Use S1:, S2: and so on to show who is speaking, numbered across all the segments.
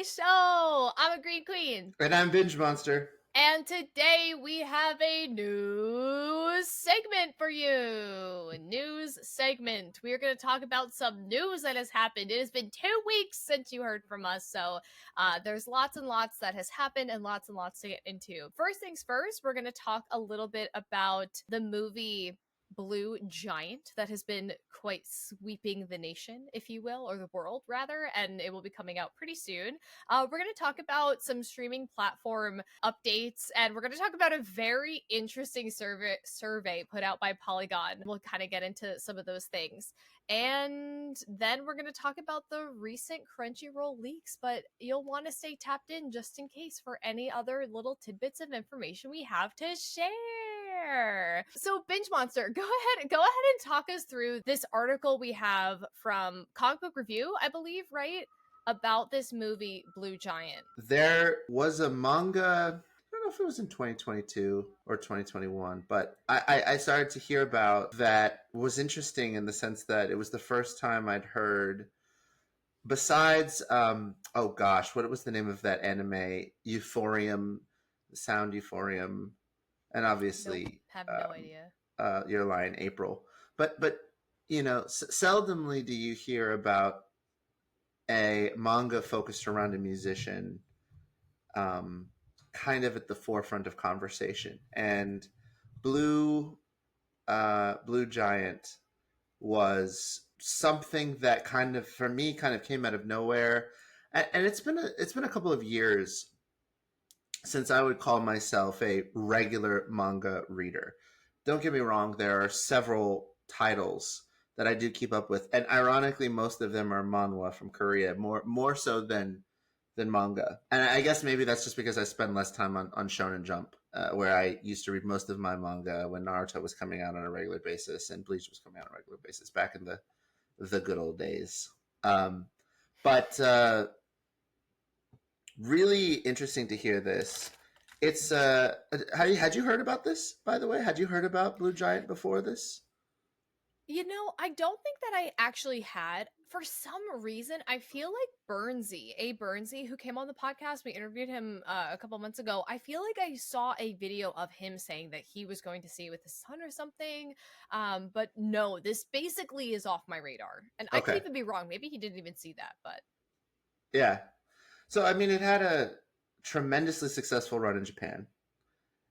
S1: show. I'm a Green Queen.
S2: And I'm Binge Monster.
S1: And today we have a news segment for you. A news segment. We are going to talk about some news that has happened. It has been 2 weeks since you heard from us, so there's lots and lots that has happened and lots to get into. First things first, we're going to talk a little bit about the movie Blue Giant that has been quite sweeping the nation, if you will, or the world rather, and it will be coming out pretty soon. We're going to talk about some streaming platform updates, and we're going to talk about a very interesting survey put out by Polygon. We'll kind of get into some of those things. And then we're going to talk about the recent Crunchyroll leaks, but you'll want to stay tapped in just in case for any other little tidbits of information we have to share. So Binge Monster, go ahead and talk us through this article we have from Comic Book Review, I believe, right? About this movie Blue Giant.
S2: There was a manga, I don't know if it was in 2022 or 2021, but I started to hear about that. Was interesting in the sense that it was the first time I'd heard, besides what was the name of that anime? Euphorium, Sound Euphorium, and obviously
S1: Nope, have no idea.
S2: Your Line April. But seldomly do you hear about a manga focused around a musician kind of at the forefront of conversation. And Blue Giant was something that kind of, for me, kind of came out of nowhere. And it's been a couple of years since I would call myself a regular manga reader. Don't get me wrong, there are several titles that I do keep up with, and ironically, most of them are manhwa from Korea, more so than manga. And I guess maybe that's just because I spend less time on Shonen Jump, where I used to read most of my manga when Naruto was coming out on a regular basis and Bleach was coming out on a regular basis back in the good old days. But really interesting to hear this. It's had you heard about this, by the way? Had you heard about Blue Giant before this?
S1: You know, I don't think that I actually had. For some reason, I feel like Burnsy, who came on the podcast, we interviewed him a couple months ago. I feel like I saw a video of him saying that he was going to see it with his son or something. But no, this basically is off my radar. And I could even be wrong. Maybe he didn't even see that, but.
S2: Yeah. So, I mean, it had a tremendously successful run in Japan.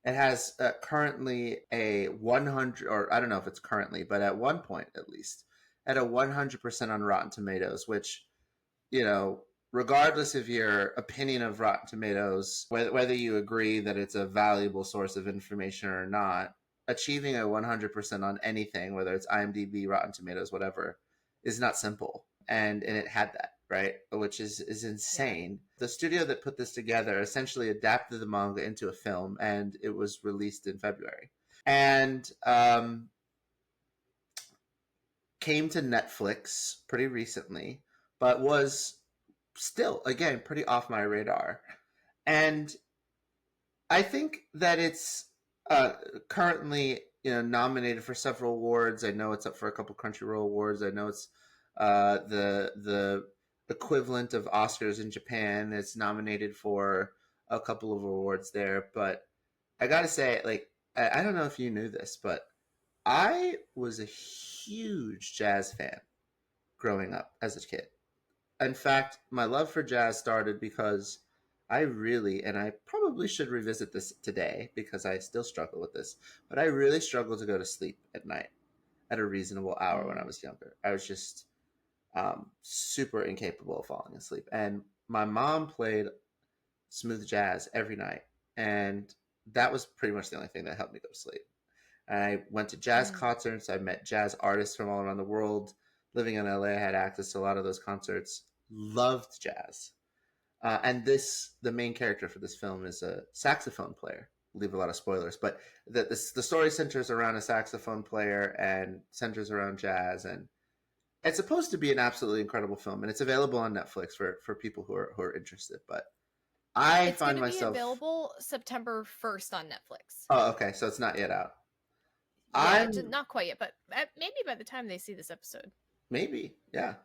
S2: It has currently a 100, or I don't know if it's currently, but at one point at least, at a 100% on Rotten Tomatoes, which, regardless of your opinion of Rotten Tomatoes, whether you agree that it's a valuable source of information or not, achieving a 100% on anything, whether it's IMDb, Rotten Tomatoes, whatever, is not simple. And it had that, right? Which is insane. Yeah. The studio that put this together essentially adapted the manga into a film, and it was released in February. And came to Netflix pretty recently, but was still, again, pretty off my radar. And I think that it's currently nominated for several awards. I know it's up for a couple Crunchyroll awards. I know it's the equivalent of Oscars in Japan. It's nominated for a couple of awards there. But I gotta say, I don't know if you knew this, but I was a huge jazz fan growing up as a kid. In fact, my love for jazz started because I really, and I probably should revisit this today because I still struggle with this, but I really struggled to go to sleep at night at a reasonable hour when I was younger. I was just super incapable of falling asleep. And my mom played smooth jazz every night. And that was pretty much the only thing that helped me go to sleep. And I went to jazz concerts. I met jazz artists from all around the world. Living in LA, I had access to a lot of those concerts. Loved jazz. And the main character for this film is a saxophone player. Leave a lot of spoilers, but the story centers around a saxophone player and centers around jazz, and it's supposed to be an absolutely incredible film, and it's available on Netflix for people who are interested. But it's find myself
S1: available September 1st on Netflix.
S2: Oh, okay, so it's not yet out.
S1: Yeah, not quite yet, but maybe by the time they see this episode.
S2: Maybe, yeah.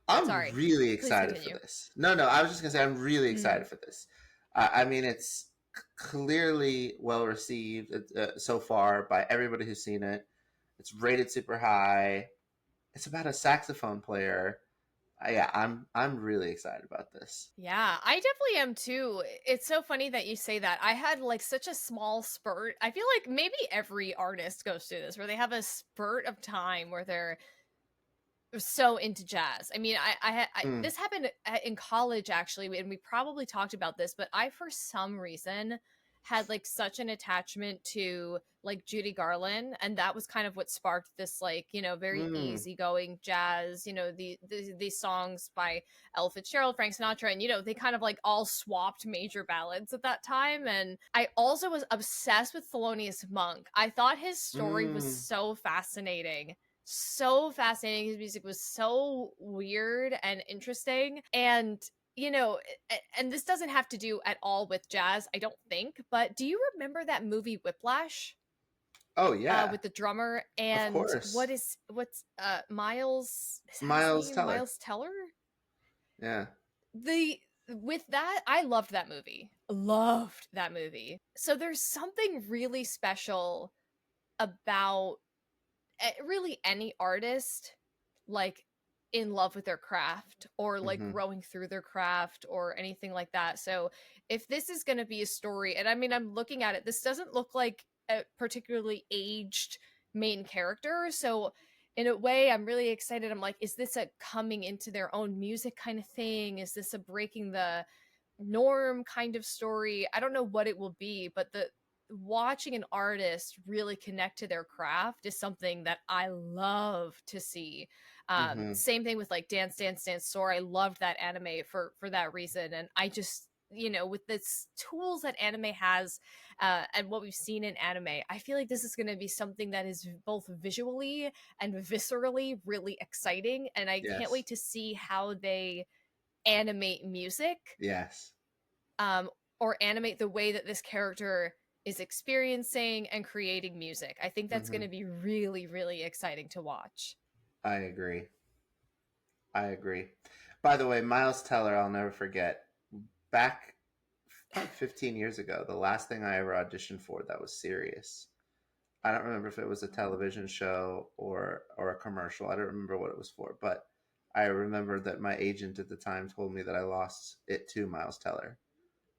S2: I'm
S1: Sorry.
S2: really
S1: Please
S2: excited for
S1: continue.
S2: this. No, no, I was just gonna say I'm really
S1: Mm.
S2: excited for this. I mean, it's clearly well received so far by everybody who's seen it. It's rated super high. It's about a saxophone player. Yeah, I'm really excited about this.
S1: Yeah, I definitely am too. It's so funny that you say that. I had like such a small spurt. I feel like maybe every artist goes through this where they have a spurt of time where they're so into jazz. I mean,
S2: Mm.
S1: this happened in college actually, and we probably talked about this, but I for some reason had like such an attachment to like Judy Garland, and that was kind of what sparked this like very
S2: Mm.
S1: easygoing jazz. These songs by Ella Fitzgerald, Frank Sinatra, and they kind of like all swapped major ballads at that time. And I also was obsessed with Thelonious Monk. I thought his story was
S2: Mm.
S1: so fascinating. His music was so weird and interesting. And, and this doesn't have to do at all with jazz, I don't think. But do you remember that movie Whiplash?
S2: Oh yeah,
S1: With the drummer
S2: of
S1: and
S2: course.
S1: what's Miles? Is that his
S2: Miles
S1: name?
S2: Teller.
S1: Miles Teller?
S2: Yeah.
S1: The With that, I loved that movie. Loved that movie. So there's something really special about really any artist like in love with their craft or like
S2: Mm-hmm.
S1: growing through their craft or anything like that. So if this is going to be a story, and I mean, I'm looking at it, this doesn't look like a particularly aged main character. So in a way, I'm really excited. I'm like, is this a coming into their own music kind of thing? Is this a breaking the norm kind of story? I don't know what it will be, but the watching an artist really connect to their craft is something that I love to see.
S2: Mm-hmm.
S1: Same thing with like Dance Dance Dance Sore. I loved that anime for that reason, and I just with the tools that anime has and what we've seen in anime, I feel like this is going to be something that is both visually and viscerally really exciting, and I can't
S2: Yes.
S1: wait to see how they animate music,
S2: Yes.
S1: um, or animate the way that this character is experiencing and creating music. I think that's going
S2: Mm-hmm.
S1: to be really, really exciting to watch.
S2: I agree. I agree. By the way, Miles Teller, I'll never forget. Back probably 15 years ago, the last thing I ever auditioned for that was serious. I don't remember if it was a television show or a commercial. I don't remember what it was for, but I remember that my agent at the time told me that I lost it to Miles Teller.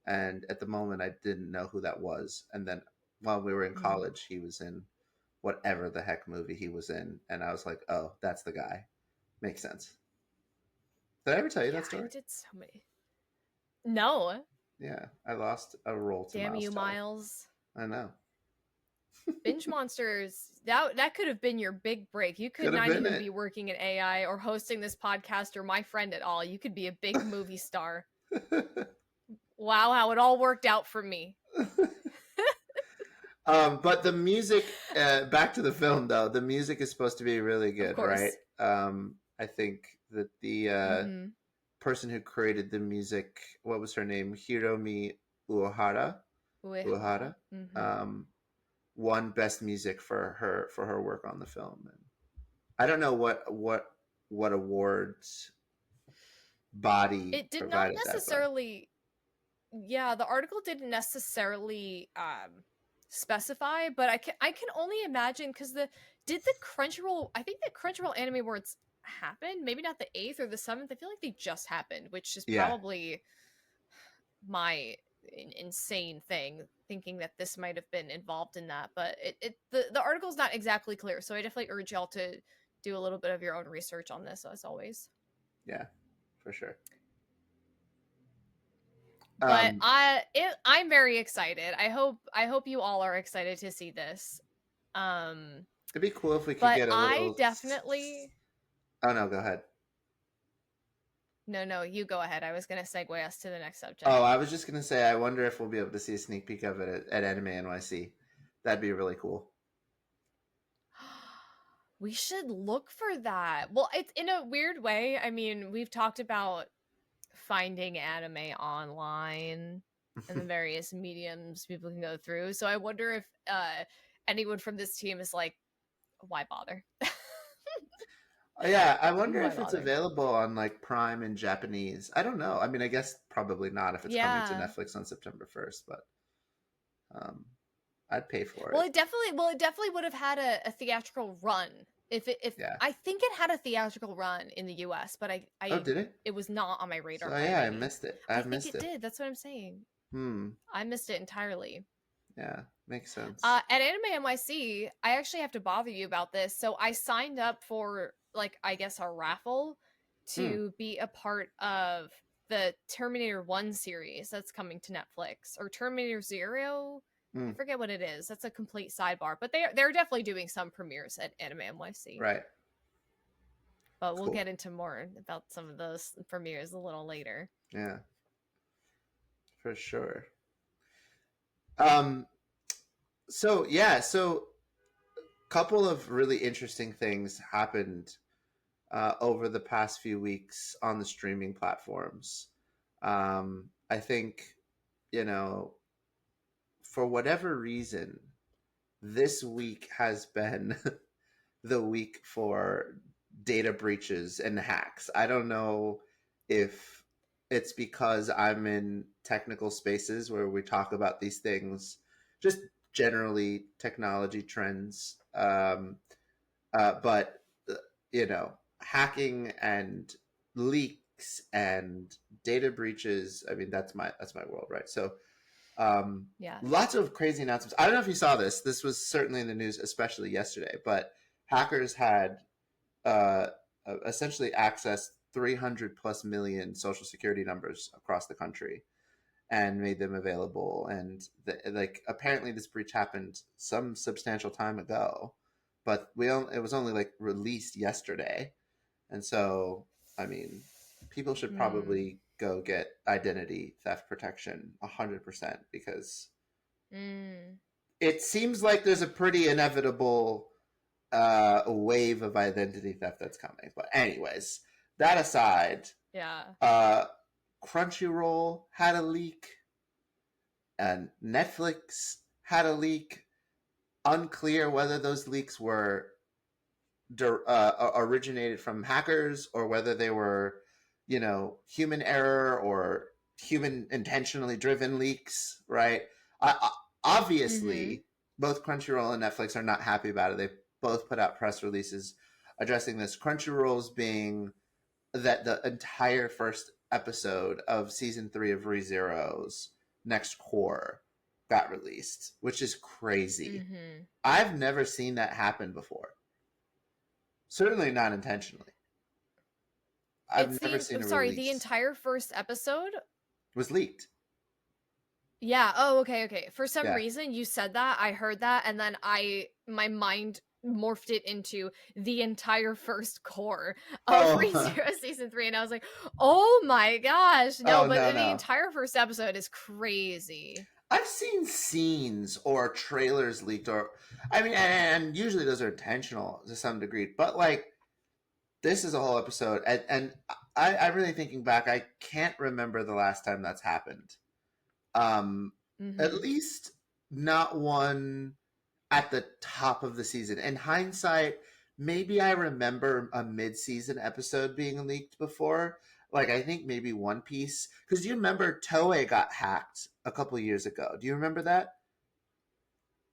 S2: And at the moment, I didn't know who that was. And then while we were in
S1: Mm.
S2: college, he was in whatever the heck movie he was in, and I was like, "Oh, that's the guy." Makes sense. Did I ever tell you
S1: Yeah,
S2: that
S1: I
S2: story?
S1: did so many. No,
S2: Yeah, I lost a role to
S1: damn
S2: Miles
S1: you,
S2: Teller.
S1: Miles.
S2: I know.
S1: Binge Monsters. That could have been your big break. You could
S2: Could have
S1: not
S2: been
S1: even
S2: it.
S1: be working in AI or hosting this podcast or my friend at all. You could be a big movie star. Wow, how it all worked out for me.
S2: But the music, back to the film though, the music is supposed to be really
S1: Of
S2: good, right?
S1: course.
S2: I think that the
S1: Mm-hmm.
S2: person who created the music, what was her name? Hiromi Uehara.
S1: Uehara.
S2: Uehara.
S1: Mm-hmm.
S2: Um, won best music for her work on the film. And I don't know what awards body
S1: It did not
S2: provided that, but
S1: necessarily, yeah, the article didn't necessarily specify, but I can only imagine because the Crunchyroll, I think the Crunchyroll Anime Awards happened, maybe not the 8th or the 7th. I feel like they just happened, which is
S2: yeah,
S1: probably my insane thing thinking that this might have been involved in that. But the article's not exactly clear, so I definitely urge y'all to do a little bit of your own research on this as always.
S2: yeah, for sure.
S1: But
S2: Um,
S1: I'm very excited. I hope you all are excited to see this. Um,
S2: it'd be cool if we could
S1: but
S2: get a
S1: I
S2: little.
S1: definitely
S2: Oh no, go ahead.
S1: no, you go ahead. I was gonna segue us to the next subject.
S2: Oh, I was just gonna say, I wonder if we'll be able to see a sneak peek of it at Anime NYC. That'd be really cool.
S1: We should look for that. Well, it's in a weird way. I mean, we've talked about finding anime online and the various mediums people can go through. So I wonder if anyone from this team is like, why bother?
S2: Yeah, I wonder
S1: Why
S2: if it's
S1: bother?
S2: available on like Prime in Japanese. I don't know. I mean, I guess probably not if it's coming to
S1: Yeah.
S2: Netflix on September 1st, but um, I'd pay for
S1: Well,
S2: it.
S1: it definitely would have had a theatrical run if
S2: Yeah.
S1: I think it had a theatrical run in the US, but
S2: Oh,
S1: I
S2: did it?
S1: it was not on my
S2: So
S1: radar
S2: yeah, I
S1: already.
S2: missed it.
S1: I
S2: I
S1: think
S2: missed
S1: it
S2: it.
S1: did. That's what I'm saying.
S2: Hmm.
S1: I missed it entirely.
S2: Yeah, makes sense.
S1: At Anime NYC, I actually have to bother you about this. So I signed up for like I guess a raffle
S2: Hmm.
S1: to be a part of the Terminator 1 series that's coming to Netflix or Terminator 0. I
S2: Hmm.
S1: forget what it is. That's a complete sidebar, but they're definitely doing some premieres at Anime NYC.
S2: Right.
S1: But we'll
S2: Cool.
S1: get into more about some of those premieres a little later.
S2: Yeah, for sure. Um. So yeah. So couple of really interesting things happened over the past few weeks on the streaming platforms. I think, you know, for whatever reason, this week has been the week for data breaches and hacks. I don't know if it's because I'm in technical spaces where we talk about these things, just generally technology trends. But you know, hacking and leaks and data breaches. I mean, that's my world, right? So, um,
S1: Yeah.
S2: lots of crazy announcements. I don't know if you saw this. This was certainly in the news, especially yesterday. But hackers had uh, essentially accessed 300 plus million social security numbers across the country and made them available. And like apparently this breach happened some substantial time ago, but it was only like released yesterday. And so, I mean, people should
S1: Hmm.
S2: probably go get identity theft protection 100% because
S1: Mm.
S2: it seems like there's a pretty inevitable wave of identity theft that's coming. But anyways, that aside,
S1: Yeah.
S2: uh, Crunchyroll had a leak and Netflix had a leak. Unclear whether those leaks were originated from hackers or whether they were, human error or human intentionally driven leaks. Right?
S1: Mm-hmm.
S2: Obviously, both Crunchyroll and Netflix are not happy about it. They both put out press releases addressing this. Crunchyroll's being that the entire first episode of season 3 of ReZero's next core got released, which is crazy.
S1: Mm-hmm.
S2: I've never seen that happen before. Certainly not intentionally. I've
S1: It's
S2: never
S1: the
S2: seen a
S1: sorry, the
S2: release.
S1: entire first episode.
S2: It was leaked.
S1: Yeah. Oh, okay, okay. For some
S2: Yeah.
S1: reason you said that, I heard that, and then my mind morphed it into the entire first core of
S2: Oh,
S1: ReZero season 3, and I was like, "Oh my gosh, no!"
S2: oh
S1: But
S2: no,
S1: the
S2: no.
S1: entire first episode is crazy.
S2: I've seen scenes or trailers leaked, or I mean, and usually those are intentional to some degree, but like this is a whole episode, and I really thinking back, I can't remember the last time that's happened. At
S1: Mm-hmm.
S2: least not one at the top of the season. In hindsight, maybe I remember a mid-season episode being leaked before. Like I think maybe One Piece, because you remember Toei got hacked a couple of years ago. Do you remember that?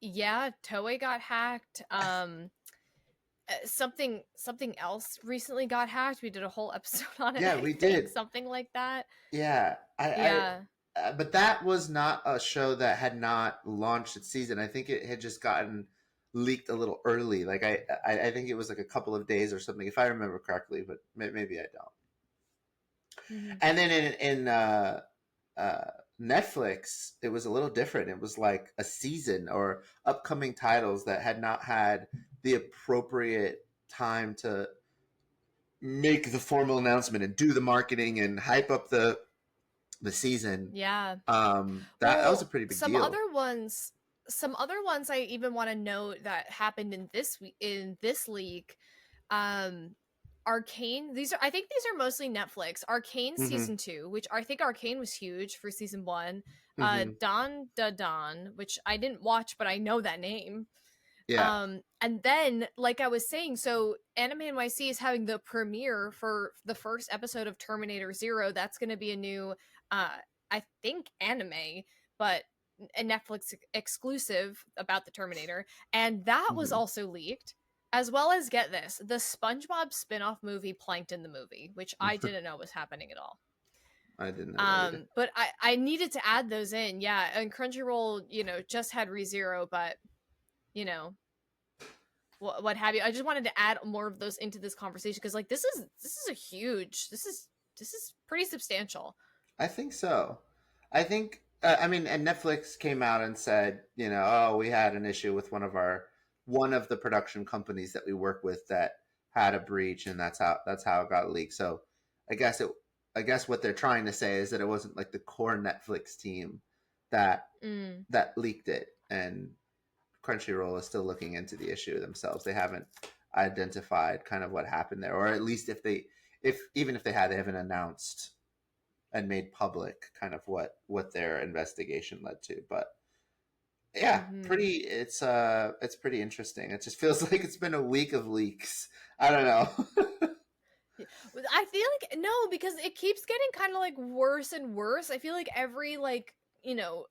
S1: Yeah, Toei got hacked. Something else recently got hacked. We did a whole episode on it,
S2: Yeah,
S1: I
S2: we
S1: think,
S2: did.
S1: something like that.
S2: Yeah,
S1: Yeah.
S2: but that was not a show that had not launched its season. I think it had just gotten leaked a little early. Like I think it was like a couple of days or something, if I remember correctly. But maybe I don't.
S1: Mhm.
S2: And then in uh, Netflix, it was a little different. It was like a season or upcoming titles that had not had the appropriate time to make the formal announcement and do the marketing and hype up the season.
S1: Yeah.
S2: That was a
S1: Well,
S2: pretty big deal.
S1: some other ones I even want to note that happened in this leak. Um Arcane, these are I think these are mostly Netflix. Arcane
S2: Mm-hmm.
S1: season 2, which I think Arcane was huge for season 1.
S2: Mm-hmm.
S1: Don Da Don, which I didn't watch but I know that name.
S2: Yeah.
S1: And then, like I was saying, so Anime NYC is having the premiere for the first episode of Terminator Zero. That's going to be a new, I think, anime, but a Netflix exclusive about the Terminator. And that was
S2: Hmm.
S1: also leaked, as well as, get this, the SpongeBob spin-off movie Plankton the Movie, which I didn't know was happening at all.
S2: I didn't know that either.
S1: But I needed to add those in. Yeah, and Crunchyroll, just had ReZero, but you know, what have you. I just wanted to add more of those into this conversation because, like, this is a huge, this is pretty substantial.
S2: I think so. I think I mean, and Netflix came out and said, oh, we had an issue with one of the production companies that we work with that had a breach, and that's how it got leaked. So I guess it I guess what they're trying to say is that it wasn't like the core Netflix team that
S1: Mm.
S2: that leaked it, and Crunchyroll is still looking into the issue themselves. They haven't identified kind of what happened there, or at least if even if they had, they haven't announced and made public kind of what their investigation led to. But yeah,
S1: Hmm.
S2: it's pretty interesting. It just feels like it's been a week of leaks. I don't know.
S1: I feel like no, because it keeps getting kind of like worse and worse. I feel like every, like,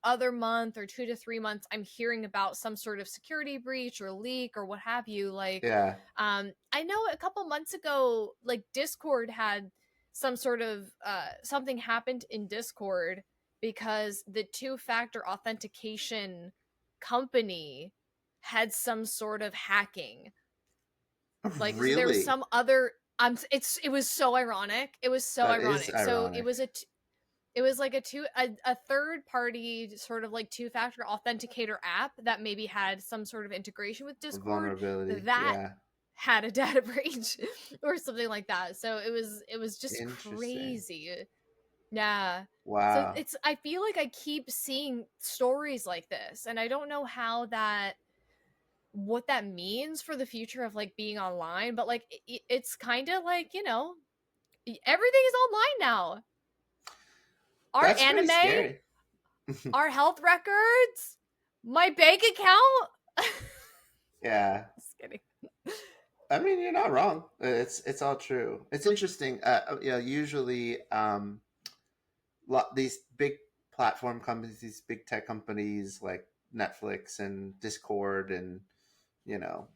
S1: other month or 2 to 3 months, I'm hearing about some sort of security breach or leak or what have you. Like,
S2: Yeah,
S1: I know a couple months ago, like, Discord had some sort of something happened in Discord because the two-factor authentication company had some sort of hacking. Like, so there was
S2: really,
S1: some other, it was so ironic. It was so
S2: that is
S1: ironic. So it
S2: ironic.
S1: was it was like a third party sort of like two-factor authenticator app that maybe had some sort of integration with Discord
S2: Vulnerability.
S1: that
S2: Yeah,
S1: had a data breach or something like that. So it was just
S2: interesting.
S1: crazy. Yeah. So
S2: Wow.
S1: I feel like I keep seeing stories like this, and I don't know how that what that means for the future of, like, being online, but, like, it's kind of like, everything is online now. Our
S2: That's pretty
S1: anime,
S2: scary.
S1: our health records, my bank account.
S2: Yeah.
S1: Just kidding.
S2: I mean, you're not wrong. It's all true. It's interesting. Usually, these big platform companies, these big tech companies like Netflix and Discord, and you know,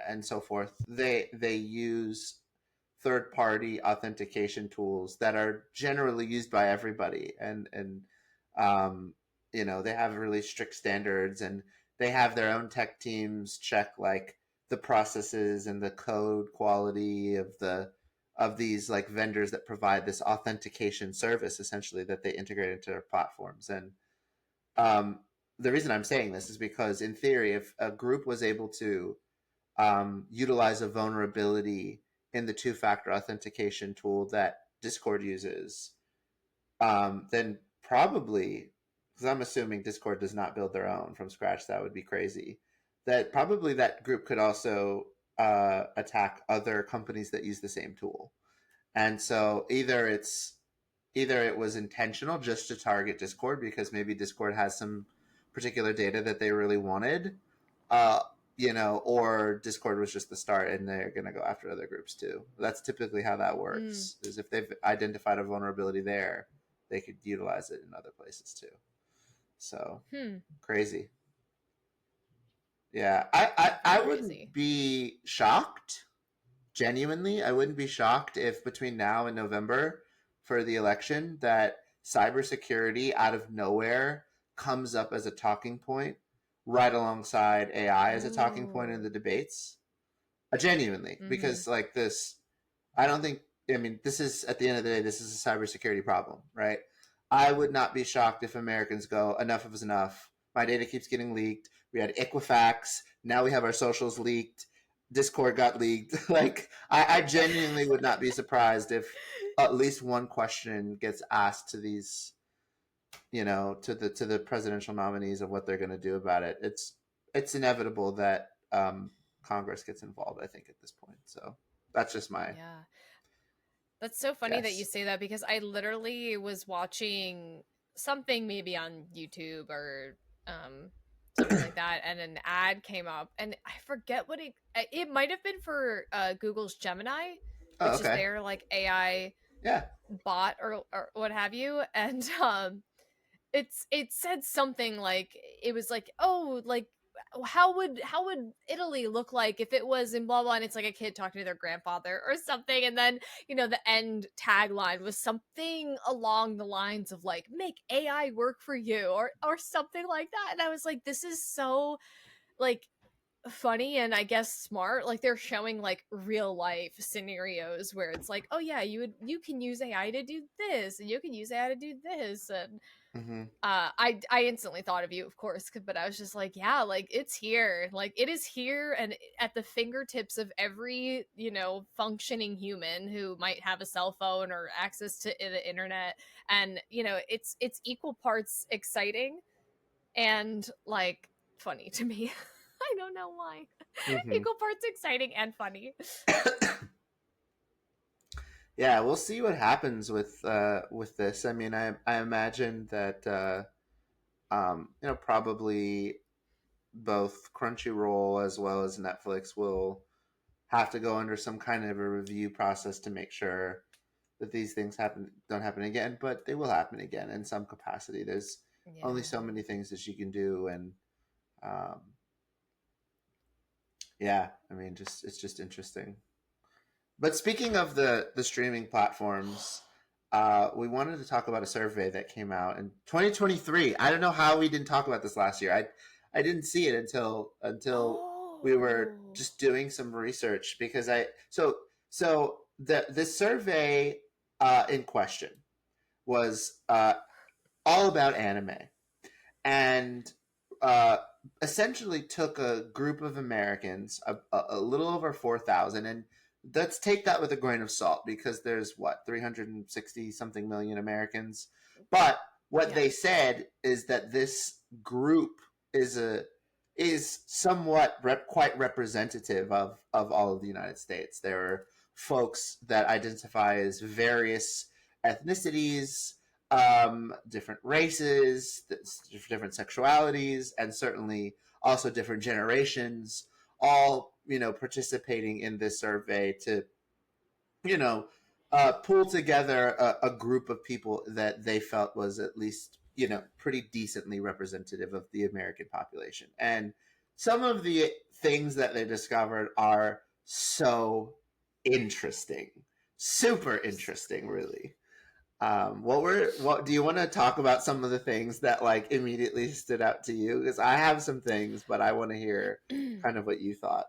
S2: and so forth. They use third party authentication tools that are generally used by everybody, and um, they have really strict standards, and they have their own tech teams check like the processes and the code quality of these like vendors that provide this authentication service essentially that they integrate into their platforms. And um, the reason I'm saying this is because in theory, if a group was able to utilize a vulnerability in the two-factor authentication tool that Discord uses, then probably, because I'm assuming Discord does not build their own from scratch, that would be crazy. That probably that group could also attack other companies that use the same tool. And so either it was intentional just to target Discord because maybe Discord has some particular data that they really wanted, uh, or Discord was just the start and they're going to go after other groups too. That's typically how that
S1: Mm.
S2: works. Is if they've identified a vulnerability there, they could utilize it in other places too. So
S1: Hmm.
S2: crazy. Yeah, I wouldn't
S1: Crazy.
S2: be shocked. Genuinely, I wouldn't be shocked if between now and November for the election that cybersecurity out of nowhere comes up as a talking point right alongside AI as a talking point in
S1: Ooh.
S2: the debates. Genuinely,
S1: Mm-hmm.
S2: because like this, I don't think. I mean, this is at the end of the day, this is a cybersecurity problem, right? I would not be shocked if Americans go, enough of is enough. My data keeps getting leaked. We had Equifax. Now we have our socials leaked. Discord got leaked. Like, I genuinely would not be surprised if at least one question gets asked to these, to the presidential nominees of what they're going to do about it. It's inevitable that Congress gets involved. I think at this point. So that's just my
S1: Yeah. That's so funny that you
S2: guess.
S1: say that because I literally was watching something maybe on YouTube or um something like that, and an ad came up, and I forget what it might have been for Google's Gemini,
S2: Oh,
S1: which is
S2: okay.
S1: their like AI
S2: Yeah.
S1: bot or what have you, and it said something like, it was like, oh, like how would Italy look like if it was in blah blah, and it's like a kid talking to their grandfather or something, and then the end tagline was something along the lines of like, make AI work for you, or something like that, and I was like, this is so like funny and I guess smart. Like they're showing like real life scenarios where it's like, oh yeah, you can use AI to do this, and you can use AI to do this, and
S2: Mm-hmm.
S1: I instantly thought of you, of course, but I was just like, yeah, like it's here, like it is here, and at the fingertips of every functioning human who might have a cell phone or access to the internet, and it's equal parts exciting and like funny to me. I don't know why.
S2: Mm-hmm.
S1: Equal parts exciting and funny.
S2: Yeah, we'll see what happens with this. I mean, I imagine that probably both Crunchyroll as well as Netflix will have to go under some kind of a review process to make sure that these things don't happen again, but they will happen again in some capacity. There's only
S1: Yeah.
S2: so many things that you can do, and um, yeah, I mean, just it's just interesting. But speaking of the streaming platforms, we wanted to talk about a survey that came out in 2023. I don't know how we didn't talk about this last year. I didn't see it until we were
S1: Oh.
S2: just doing some research because I so the survey in question was all about anime and uh, essentially took a group of Americans, a little over 4,000, and let's take that with a grain of salt because there's what 360 something million Americans. But what
S1: Yeah.
S2: they said is that this group is a is somewhat quite representative of all of the United States. There are folks that identify as various ethnicities, different races, different sexualities, and certainly also different generations, all participating in this survey to you know pull together a group of people that they felt was at least pretty decently representative of the American population. And some of the things that they discovered are so interesting, super interesting, really. What do you want to talk about some of the things that like immediately stood out to you? Because I have some things, but I want to hear kind of what you thought.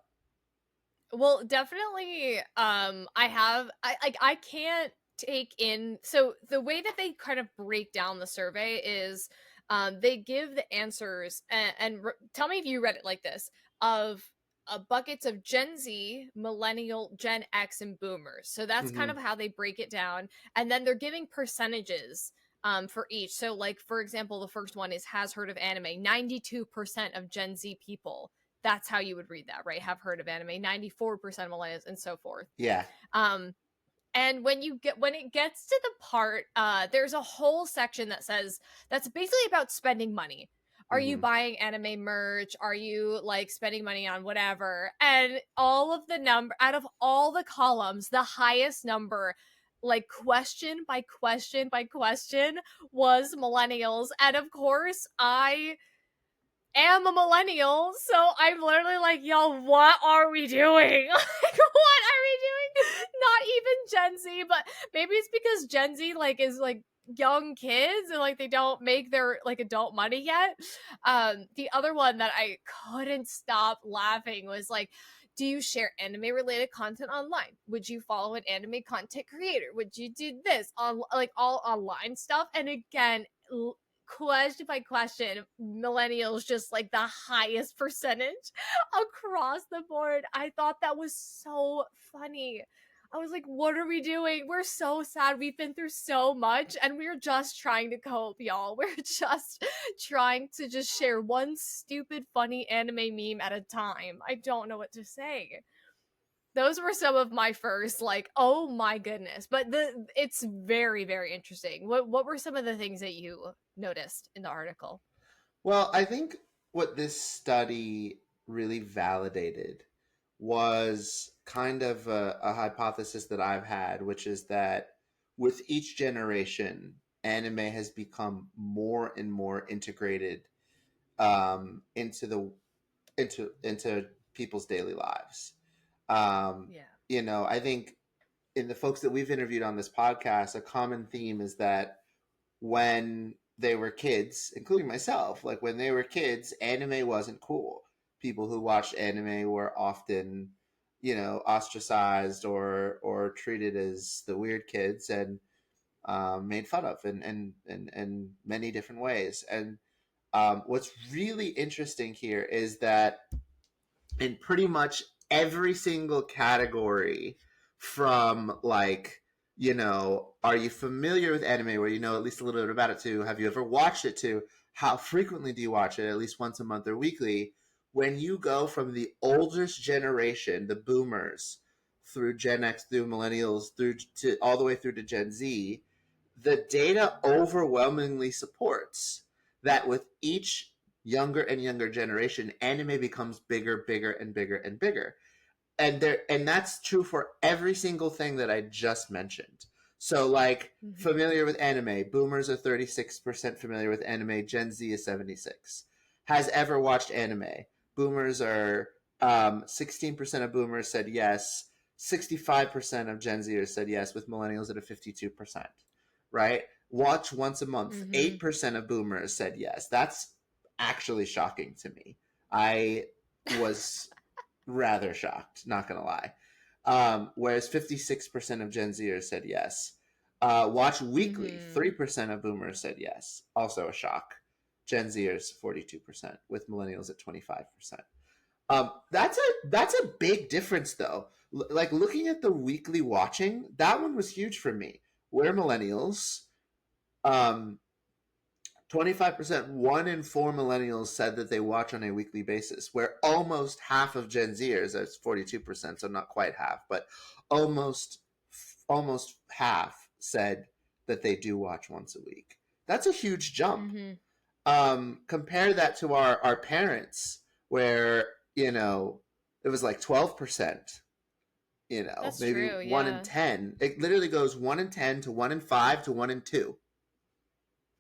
S1: Well, definitely I can't take in, so the way that they kind of break down the survey is they give the answers, and tell me if you read it like this, of buckets of Gen Z, millennial, Gen X, and boomers. So that's kind
S2: Mm-hmm.
S1: of how they break it down, and then they're giving percentages for each. So like for example, the first one is has heard of anime. 92% of Gen Z people, that's how you would read that, right? Have heard of anime. 94% millennials, and so forth.
S2: Yeah.
S1: Um, and when it gets to the part, there's a whole section that says that's basically about spending money. Are you
S2: Mm-hmm.
S1: buying anime merch? Are you like spending money on whatever? And all of the number out of all the columns, the highest number, like question by question by question, was millennials. And of course, I am a millennial, so I'm literally like, y'all, what are we doing? Like, what are we doing? Not even Gen Z, but maybe it's because Gen Z like is like young kids and like they don't make their like adult money yet. The other one that I couldn't stop laughing was like, do you share anime related content online? Would you follow an anime content creator? Would you do this on like all online stuff? And again, question by question, millennials just like the highest percentage across the board. I thought that was so funny. I was like, what are we doing? We're so sad. We've been through so much and we're just trying to cope, y'all. We're just trying to just share one stupid, funny anime meme at a time. I don't know what to say. Those were some of my first like, oh my goodness, but it's very very interesting. What were some of the things that you noticed in the article?
S2: Well, I think what this study really validated was kind of a hypothesis that I've had, which is that with each generation, anime has become more and more integrated into into people's daily lives.
S1: Yeah.
S2: I think in the folks that we've interviewed on this podcast, a common theme is that when they were kids, including myself, like when they were kids, anime wasn't cool. People who watched anime were often, ostracized or treated as the weird kids and made fun of in many different ways. And what's really interesting here is that in pretty much every single category, from like, are you familiar with anime, where you know at least a little bit about it, to have you ever watched it, to how frequently do you watch it, at least once a month or weekly. When you go from the oldest generation, the boomers, through Gen X, through millennials, through to all the way through to Gen Z, the data overwhelmingly supports that with each younger and younger generation, anime becomes bigger, bigger, and bigger and bigger. And that's true for every single thing that I just mentioned. So like, familiar with anime, boomers are 36% familiar with anime, Gen Z is 76. Has ever watched anime? Boomers are 16% of boomers said yes, 65% of Gen Zers said yes, with millennials at a 52%. Right? Watch once a month. 8% of boomers said yes. That's actually shocking to me. I was rather shocked, not gonna lie. Whereas 56% of Gen Zers said yes. Watch weekly, 3% of boomers said yes. Also a shock. Gen Zers 42%, with millennials at 25%. That's a big difference though. Like, looking at the weekly watching, that one was huge for me. We're millennials. 25%, 1 in 4 millennials said that they watch on a weekly basis, where almost half of Gen Zers, that's 42%, so not quite half, but almost half said that they do watch once a week. That's a huge jump. Compare that to our parents, where, it was like 12%,
S1: That's
S2: maybe
S1: true,
S2: 1
S1: yeah.
S2: in 10. It literally goes 1 in 10 to 1 in 5 to 1 in 2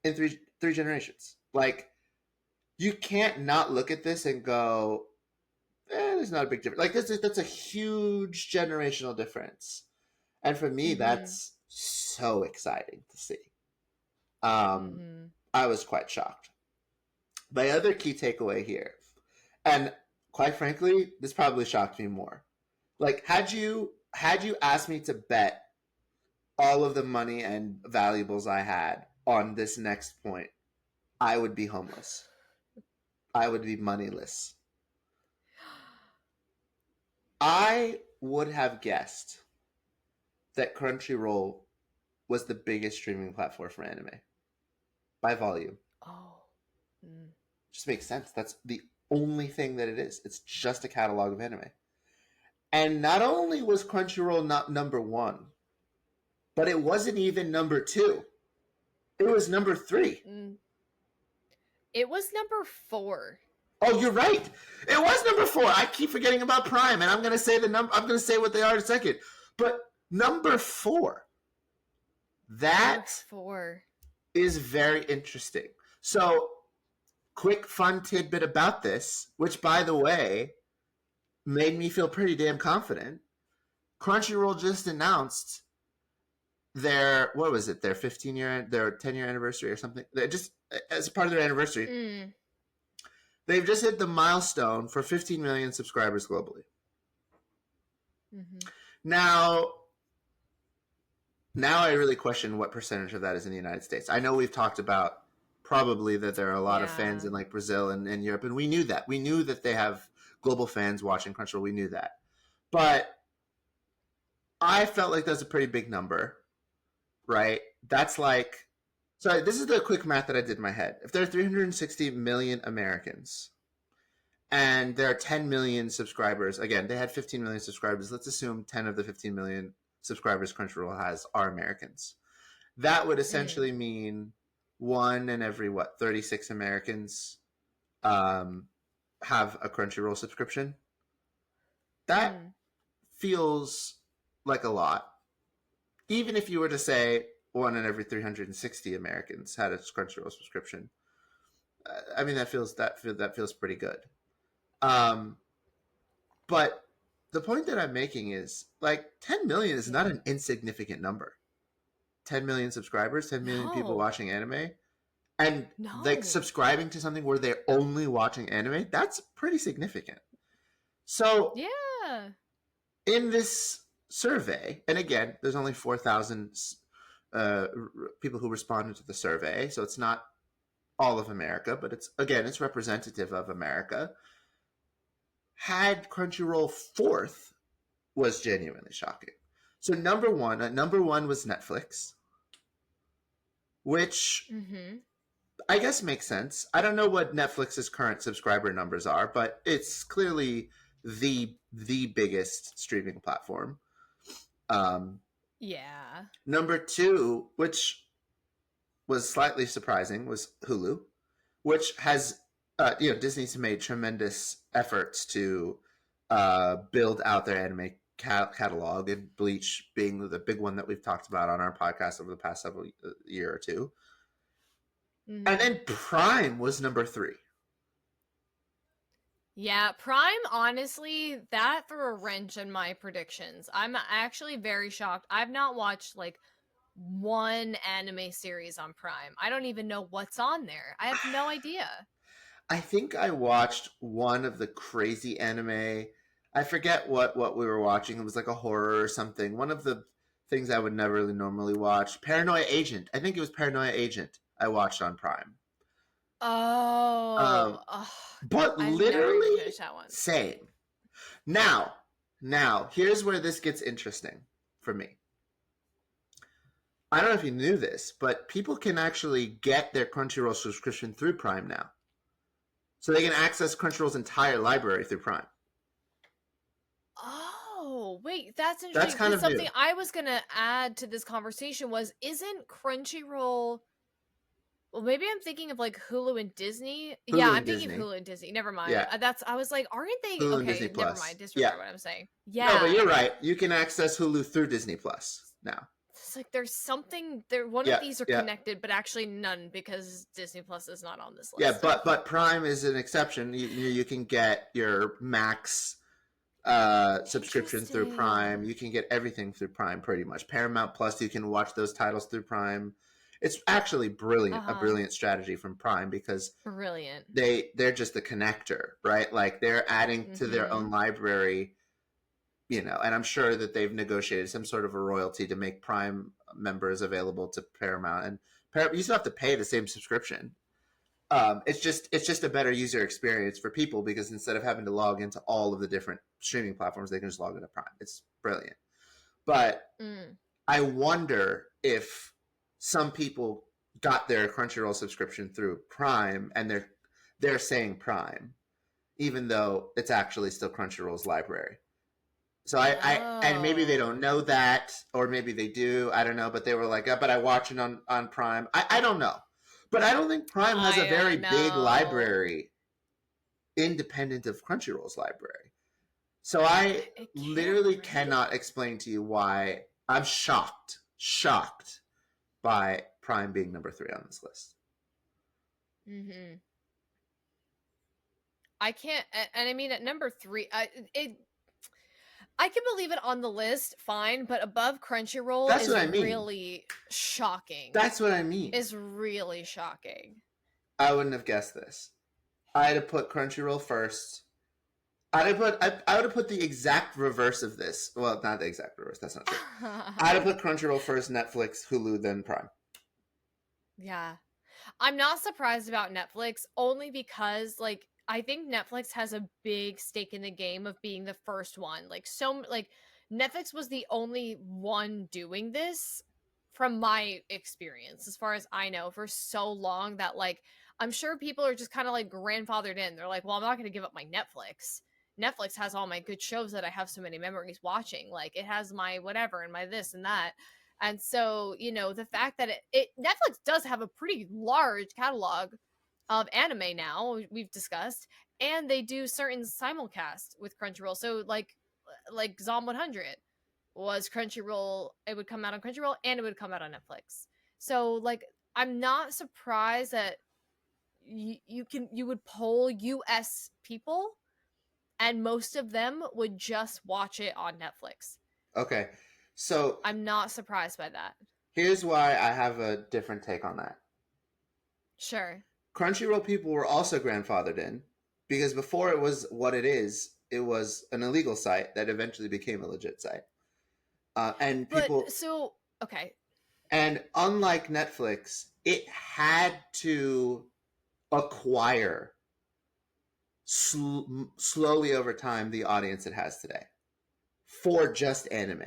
S2: in three generations. Like, you can't not look at this and go, there's not a big difference. Like, that's a huge generational difference. And for me, that's so exciting to see. I was quite shocked. My other key takeaway here, and quite frankly, this probably shocked me more. Like, had you asked me to bet all of the money and valuables I had on this next point, I would be homeless. I would be moneyless. I would have guessed that Crunchyroll was the biggest streaming platform for anime by volume.
S1: Oh.
S2: Just makes sense. That's the only thing that it is. It's just a catalog of anime. And not only was Crunchyroll not number 1, but it wasn't even number 2. It was number 3.
S1: It was number 4.
S2: Oh, you're right. It was number 4. I keep forgetting about Prime, and I'm gonna say I'm gonna say what they are in a second. But number 4. That is very interesting. So, quick fun tidbit about this, which, by the way, made me feel pretty damn confident. Crunchyroll just announced their 10-year anniversary or something. They just, as part of their anniversary, they've just hit the milestone for 15 million subscribers globally. Now I really question what percentage of that is in the United States. I know we've talked about probably that there are a lot of fans in like Brazil and Europe, and we knew that. We knew that they have global fans watching Crunchyroll. We knew that. But I felt like that's a pretty big number, right? That's like, sorry, this is the quick math that I did in my head. If there are 360 million Americans and there are 10 million subscribers, again, they had 15 million subscribers. Let's assume 10 of the 15 million subscribers Crunchyroll has are Americans. That would essentially mean 1 in every 36 Americans have a Crunchyroll subscription. That feels like a lot. Even if you were to say 1 in every 360 Americans had a Crunchyroll subscription, I mean that feels pretty good. But the point that I'm making is like 10 million is not an insignificant number. 10 million subscribers, 10 million people watching anime, and like subscribing to something where they're only watching anime, that's pretty significant. So
S1: yeah,
S2: in this survey, and again, there's only 4,000 people who responded to the survey, so it's not all of America, but it's representative of America. Had Crunchyroll fourth was genuinely shocking. So number one was Netflix, which I guess makes sense. I don't know what Netflix's current subscriber numbers are, but it's clearly the biggest streaming platform.
S1: Yeah.
S2: Number two, which was slightly surprising, was Hulu, which has Disney's made tremendous efforts to build out their anime catalog, and Bleach being the big one that we've talked about on our podcast over the past several year or two. And then Prime was number 3.
S1: Yeah, Prime, honestly, that threw a wrench in my predictions. I'm actually very shocked. I've not watched like one anime series on Prime. I don't even know what's on there. I have no idea.
S2: I think I watched one of the crazy anime. I forget what we were watching. It was like a horror or something. One of the things I would never really normally watch. Paranoia Agent. I think it was Paranoia Agent I watched on Prime. But I've literally that one. Same. Now, here's where this gets interesting for me. I don't know if you knew this, but people can actually get their Crunchyroll subscription through Prime now. So they can access Crunchyroll's entire library through Prime.
S1: Oh, wait, that's interesting.
S2: That's kind of
S1: something
S2: new.
S1: I was going to add to this conversation was, isn't Crunchyroll... Well, maybe I'm thinking of like Hulu and Disney. I'm thinking Hulu and Disney. Never mind.
S2: Yeah.
S1: I was like, aren't they?
S2: Hulu
S1: okay,
S2: Disney Plus.
S1: Never mind. Disregard what I'm saying. Yeah.
S2: No, but you're right. You can access Hulu through Disney Plus now.
S1: It's like there's something there. One of these are connected, but actually none, because Disney Plus is not on this list.
S2: Yeah, but Prime is an exception. You can get your Max subscription through Prime. You can get everything through Prime pretty much. Paramount Plus, you can watch those titles through Prime. It's actually brilliant, a brilliant strategy from Prime, because they're just the connector, right? Like they're adding to their own library, and I'm sure that they've negotiated some sort of a royalty to make Prime members available to Paramount, and you still have to pay the same subscription. It's just a better user experience for people, because instead of having to log into all of the different streaming platforms, they can just log into Prime. It's brilliant. But I wonder if some people got their Crunchyroll subscription through Prime, and they're saying Prime, even though it's actually still Crunchyroll's library. So and maybe they don't know that, or maybe they do. I don't know, but they were like, but I watch it on Prime. I don't know, but I don't think Prime has a very big library, independent of Crunchyroll's library. So I literally cannot explain to you why I'm shocked by Prime being number 3 on this list.
S1: I can't, and I mean at number 3, I can believe it on the list, fine, but above Crunchyroll is really shocking.
S2: That's what I mean.
S1: Is really shocking.
S2: I wouldn't have guessed this. I'd have put Crunchyroll first. I would have put the exact reverse of this. Well, not the exact reverse. That's not true. I'd have put Crunchyroll first, Netflix, Hulu, then Prime.
S1: Yeah. I'm not surprised about Netflix, only because, like, I think Netflix has a big stake in the game of being the first one. Netflix was the only one doing this, from my experience, as far as I know, for so long that, like, I'm sure people are just kind of, like, grandfathered in. They're like, well, I'm not going to give up my Netflix. Netflix has all my good shows that I have so many memories watching. Like, it has my whatever and my this and that. And so, the fact that Netflix does have a pretty large catalog, of anime now, we've discussed, and they do certain simulcast with Crunchyroll. So like Zom 100 was Crunchyroll, it would come out on Crunchyroll and it would come out on Netflix. So like I'm not surprised that you would poll US people and most of them would just watch it on Netflix.
S2: Okay. So
S1: I'm not surprised by that.
S2: here's why I have a different take on that.
S1: Sure.
S2: Crunchyroll people were also grandfathered in because before it was what it was an illegal site that eventually became a legit site. And people.
S1: But so okay.
S2: And unlike Netflix, it had to acquire slowly over time the audience it has today for just anime.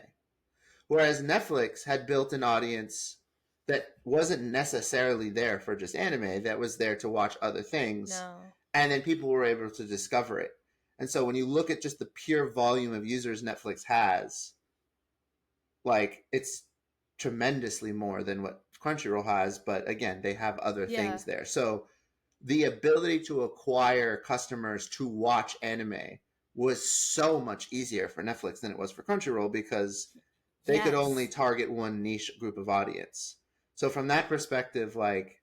S2: Whereas Netflix had built an audience that wasn't necessarily there for just anime, that was there to watch other things.
S1: No.
S2: And then people were able to discover it. And so when you look at just the pure volume of users Netflix has, like it's tremendously more than what Crunchyroll has, but again, they have other things there. So the ability to acquire customers to watch anime was so much easier for Netflix than it was for Crunchyroll because they could only target one niche group of audience. So from that perspective, like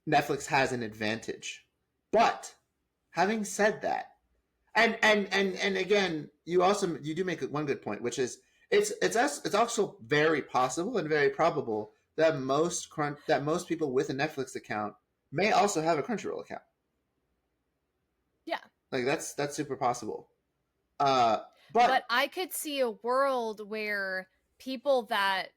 S2: Netflix has an advantage. But having said that, and again, you do make one good point, which is it's also very possible and very probable that most people with a Netflix account may also have a Crunchyroll account.
S1: Yeah.
S2: Like that's super possible.
S1: But I could see a world where people that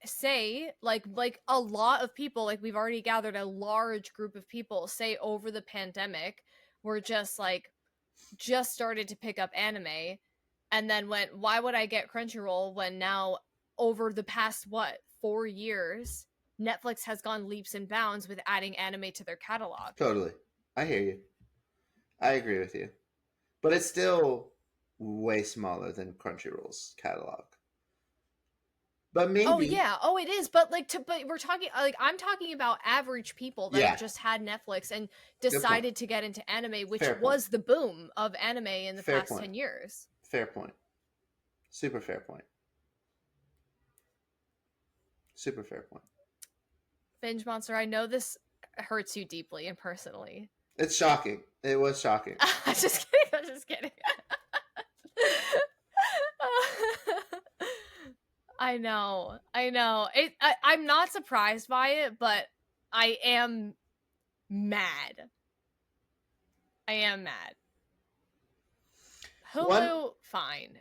S1: say like a lot of people, like we've already gathered a large group of people, say over the pandemic, were just started to pick up anime and then went, why would I get Crunchyroll when now over the past 4 years Netflix has gone leaps and bounds with adding anime to their catalog.
S2: Totally. I hear you. I agree with you. But it's still way smaller than Crunchyroll's catalog. But maybe.
S1: Oh yeah, it is. But but we're talking I'm talking about average people that have just had Netflix and decided to get into anime, which was the boom of anime in the past 10 years.
S2: Fair point. Super fair point. Super fair point.
S1: Binge Monster, I know this hurts you deeply and personally.
S2: It's shocking. It was shocking.
S1: I'm just kidding. I'm just kidding. I know. I'm not surprised by it, but I am mad. Hulu, fine.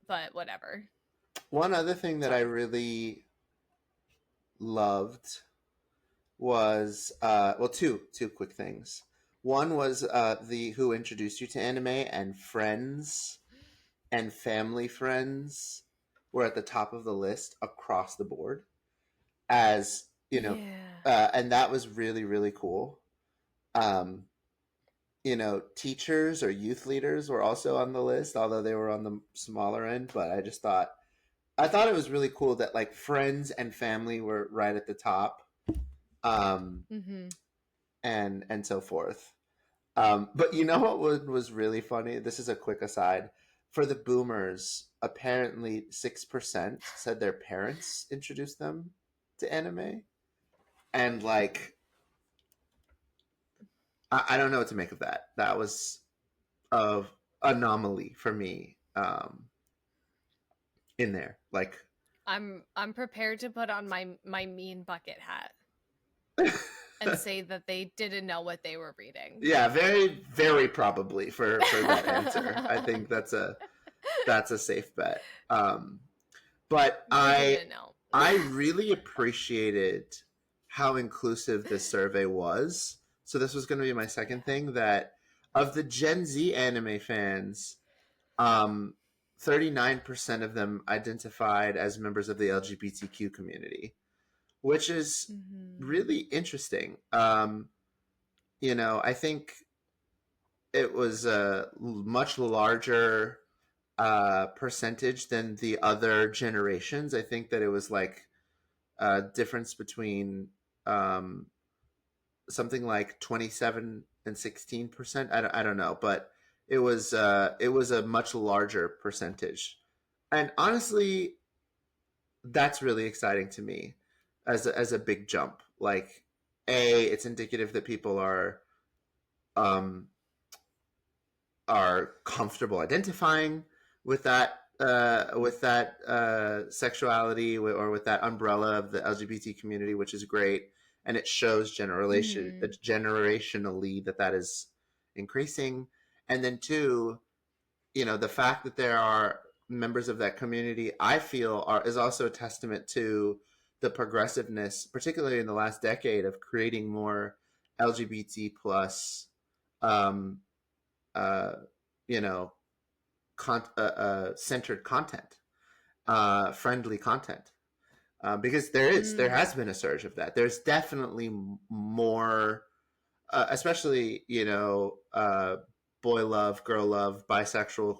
S1: But whatever.
S2: One other thing that I really loved was two quick things. One was the Who Introduced You to Anime and Friends and Family Friends were at the top of the list across the board, as you know, and that was really, really cool. Teachers or youth leaders were also on the list, although they were on the smaller end. But I thought it was really cool that like Friends and Family were right at the top, and so forth. But you know what was really funny? This is a quick aside. For the boomers, apparently 6% said their parents introduced them to anime. And like, I don't know what to make of that. That was an anomaly for me in there. Like,
S1: I'm prepared to put on my mean bucket hat and say that they didn't know what they were reading.
S2: Yeah, very, very probably for that answer. I think that's a safe bet. But I really appreciated how inclusive this survey was. So this was going to be my second thing, that of the Gen Z anime fans, 39% of them identified as members of the LGBTQ community, which is really interesting. I think it was a much larger percentage than the other generations. I think that it was like a difference between something like 27 and 16%. I don't know, but it was a much larger percentage. And honestly, that's really exciting to me as a big jump. Like, it's indicative that people um are comfortable identifying with that sexuality, or with that umbrella of the LGBT community, which is great, and it shows generationally that is increasing. And then two, the fact that there are members of that community, I feel, is also a testament to the progressiveness, particularly in the last decade, of creating more LGBT plus, um, uh, you know, centered content, friendly content. Because there has been a surge of that. There's definitely more, especially boy love, girl love, bisexual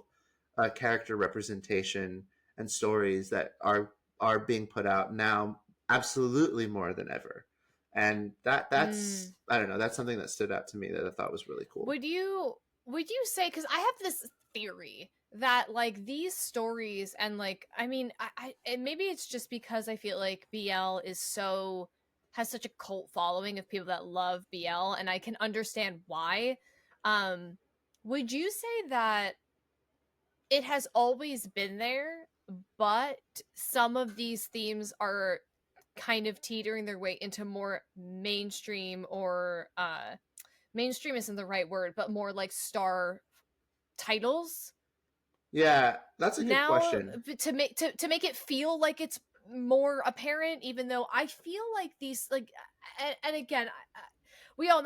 S2: character representation and stories that are being put out now, absolutely more than ever. And that's I don't know, that's something that stood out to me that I thought was really cool.
S1: Would you say, because I have this theory that like these stories, and like I mean I and maybe it's just because I feel like BL has such a cult following of people that love BL, and I can understand why. Would you say that it has always been there, but some of these themes are kind of teetering their way into more mainstream, or mainstream isn't the right word, but more like star titles
S2: Yeah, that's a good
S1: now,
S2: question.
S1: to make it feel like it's more apparent, even though I feel like these, like, and again, we all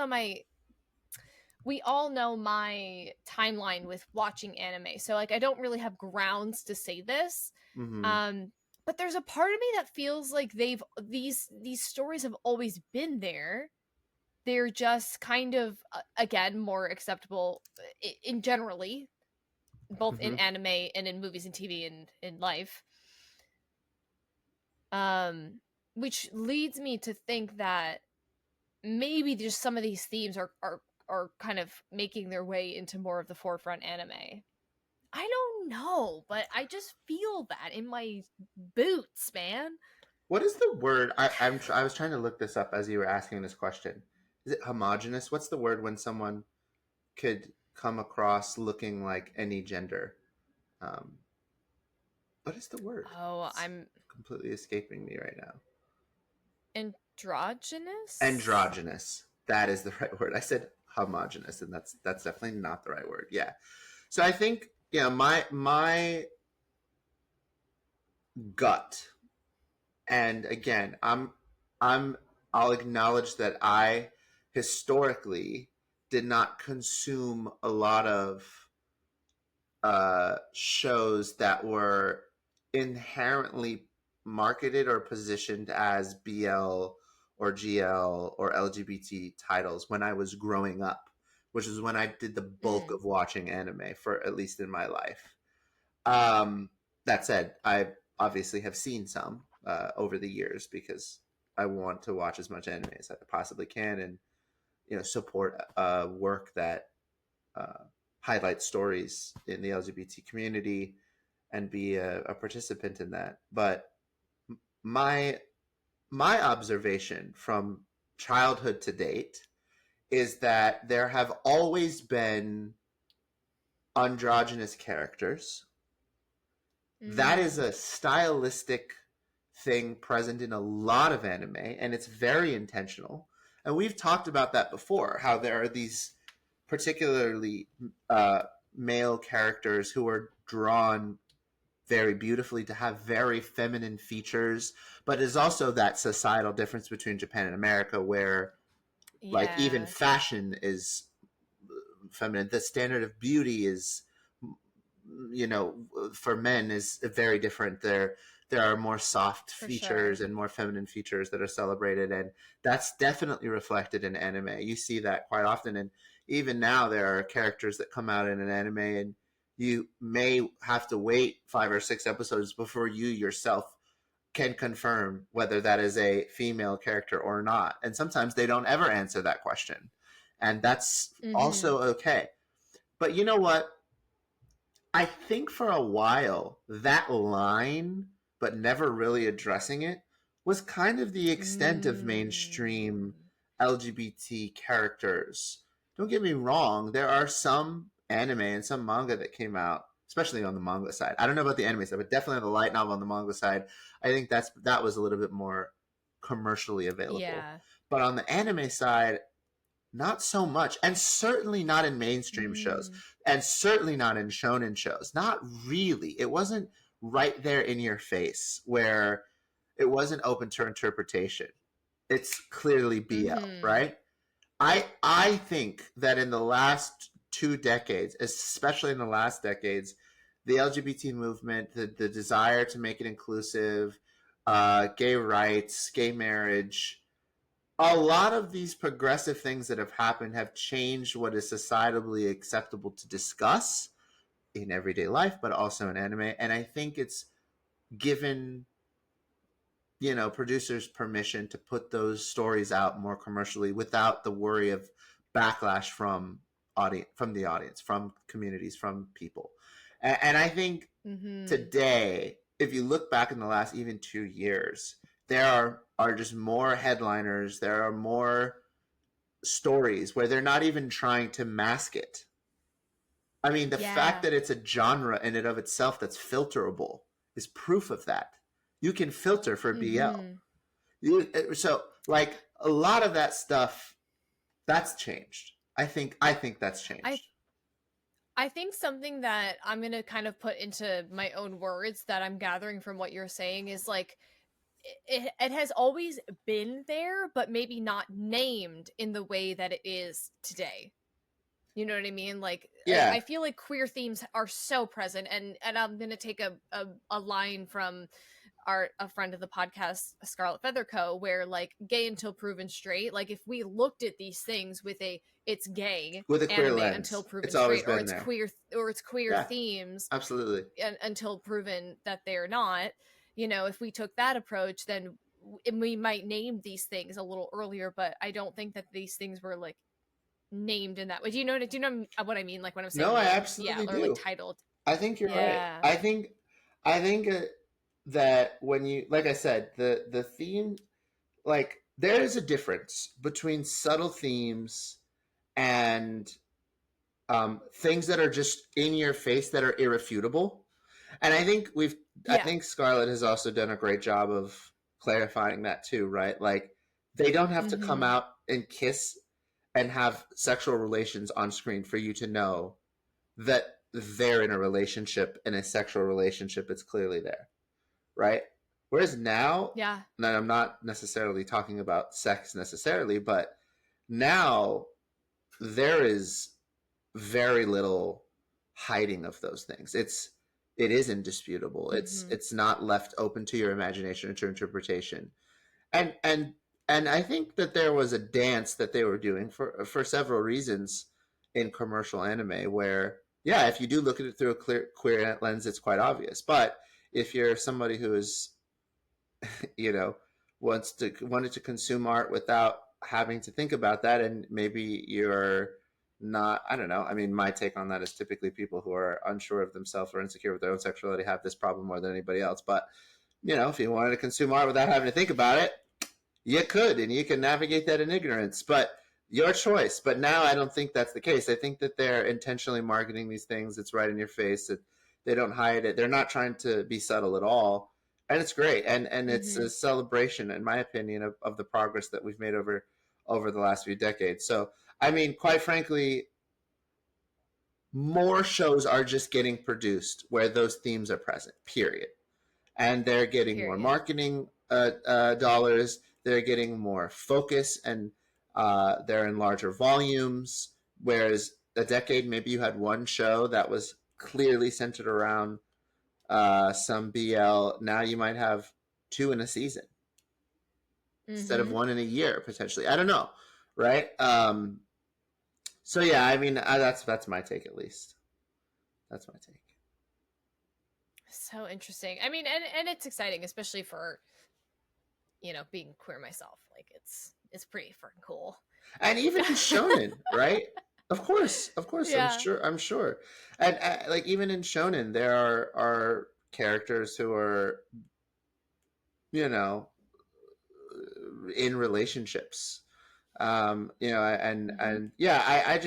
S1: know my timeline with watching anime, so like I don't really have grounds to say this.
S2: Mm-hmm.
S1: But there's a part of me that feels like these stories have always been there. They're just kind of, again, more acceptable in generally, both in
S2: Mm-hmm.
S1: anime and in movies and TV and in life. Um, which leads me to think that maybe just some of these themes are kind of making their way into more of the forefront anime. I don't know, but I just feel that in my boots, man.
S2: What is the word? I was trying to look this up as you were asking this question. Is it homogenous? What's the word when someone could come across looking like any gender? Um, what is the word?
S1: Oh,
S2: It's
S1: I'm
S2: completely escaping me right now.
S1: androgynous.
S2: Androgynous. That is the right word. I said homogenous, and that's definitely not the right word. Yeah. So I think, my gut, and again, I'll acknowledge that I historically did not consume a lot of shows that were inherently marketed or positioned as BL or GL or LGBT titles when I was growing up, which is when I did the bulk of watching anime, for at least in my life. Um, that said, I obviously have seen some over the years, because I want to watch as much anime as I possibly can, and support work that uh, highlight stories in the LGBT community, and be a participant in that. But my my observation from childhood to date is that there have always been androgynous characters. That is a stylistic thing present in a lot of anime, and it's very intentional. And we've talked about that before, how there are these particularly male characters who are drawn very beautifully to have very feminine features, but there's also that societal difference between Japan and America, where like even
S1: Yeah,
S2: fashion is feminine. The standard of beauty is, for men, is very different. There are more soft
S1: for
S2: features
S1: sure.
S2: and more feminine features that are celebrated, and that's definitely reflected in anime. You see that quite often, and even now there are characters that come out in an anime, and you may have to wait 5 or 6 episodes before you yourself can confirm whether that is a female character or not. And sometimes they don't ever answer that question. And that's also okay. But you know what? I think for a while, that line, but never really addressing it, was kind of the extent of mainstream LGBT characters. Don't get me wrong, there are some anime and some manga that came out, especially on the manga side. I don't know about the anime side, but definitely on the light novel on the manga side. I think that was a little bit more commercially available.
S1: Yeah.
S2: But on the anime side, not so much, and certainly not in mainstream shows, and certainly not in shonen shows. Not really. It wasn't right there in your face where it wasn't open to interpretation. It's clearly BL, right? I think that in the last 2 decades, especially in the last decades, the LGBT movement, the desire to make it inclusive, gay rights, gay marriage, a lot of these progressive things that have happened have changed what is societally acceptable to discuss in everyday life, but also in anime. And I think it's given, producers permission to put those stories out more commercially without the worry of backlash from the audience, from communities, from people. And I think today, if you look back in the last even 2 years, there are just more headliners. There are more stories where they're not even trying to mask it. I mean, the fact that it's a genre in and of itself that's filterable is proof of that. You can filter for BL. So, like, a lot of that stuff, that's changed. I think that's changed.
S1: I think something that I'm going to kind of put into my own words that I'm gathering from what you're saying is like, it has always been there, but maybe not named in the way that it is today. You know what I mean? Like, I feel like queer themes are so present, and I'm gonna take a line from a friend of the podcast, Scarlet Feather Co., where like gay until proven straight. Like, if we looked at these things with it's gay
S2: with a queer lens
S1: until proven
S2: it's always
S1: straight,
S2: been
S1: or it's
S2: there.
S1: queer themes,
S2: absolutely,
S1: until proven that they're not. If we took that approach, then we might name these things a little earlier, but I don't think that these things were like named in that way. Do you know what I mean? Like when I'm saying,
S2: no,
S1: like,
S2: I absolutely do.
S1: or like titled.
S2: I think you're right. I think that when you, like I said, the theme, like, there is a difference between subtle themes and things that are just in your face that are irrefutable. And I think I think Scarlett has also done a great job of clarifying that too, right? Like, they don't have to come out and kiss and have sexual relations on screen for you to know that they're in a relationship, in a sexual relationship. It's clearly there, right? Whereas now, and I'm not necessarily talking about sex necessarily, but now there is very little hiding of those things. It is indisputable. It's not left open to your imagination or to interpretation. And I think that there was a dance that they were doing for several reasons in commercial anime where, if you do look at it through a queer lens, it's quite obvious. But if you're somebody who is, wanted to consume art without having to think about that, and maybe you're not, I don't know. I mean, my take on that is typically people who are unsure of themselves or insecure with their own sexuality have this problem more than anybody else. But, if you wanted to consume art without having to think about it, you could, and you can navigate that in ignorance. But your choice. But now I don't think that's the case. I think that they're intentionally marketing these things. It's right in your face. They don't hide it. They're not trying to be subtle at all. And it's great. And it's a celebration, in my opinion, of the progress that we've made over the last few decades. So, I mean, quite frankly, more shows are just getting produced where those themes are present, period. And they're getting more marketing dollars. They're getting more focus, and they're in larger volumes. Whereas a decade, maybe you had one show that was clearly centered around some BL. Now you might have 2 in a season instead of 1 in a year, potentially. I don't know, right? So yeah, I mean, that's my take, at least. That's my take.
S1: So interesting. I mean, and it's exciting, especially for, you know, being queer myself. Like it's pretty freaking cool.
S2: And even in shonen, right? Of course,
S1: Yeah.
S2: I'm sure, and like even in shonen, there are characters who are, you know, in relationships, you know,
S1: Mm-hmm.
S2: and yeah, I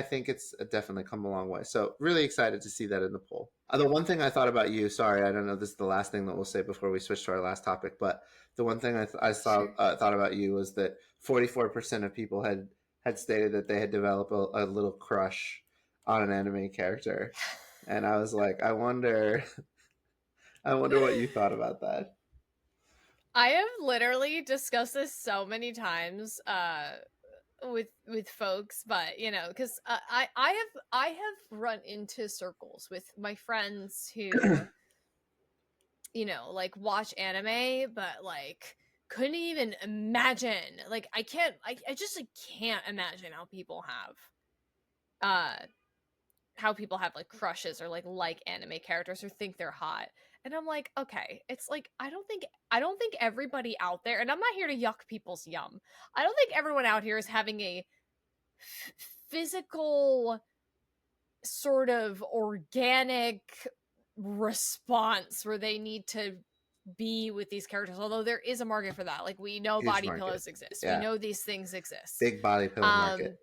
S2: think it's definitely come a long way. So really excited to see that in the poll. The one thing I thought about you, sorry, I don't know, this is the last thing that we'll say before we switch to our last topic, but the one thing I saw
S1: Sure.
S2: thought about you was that 44% of people had stated that they had developed a little crush on an anime character, and I was like, I wonder, I wonder what you thought about that.
S1: I have literally discussed this so many times with folks, but you know, because I have run into circles with my friends who, you know, like watch anime but like couldn't even imagine, like I just like can't imagine uh how people have like crushes or like anime characters or think they're hot. And I'm like, okay, it's like I don't think everybody out there, and I'm not here to yuck people's yum. I don't think everyone out here is having a physical sort of organic response where they need to be with these characters, although there is a market for that. Like, we know
S2: Huge
S1: body
S2: market,
S1: pillows exist, we
S2: yeah,
S1: know these things exist.
S2: big body pillow
S1: um
S2: market.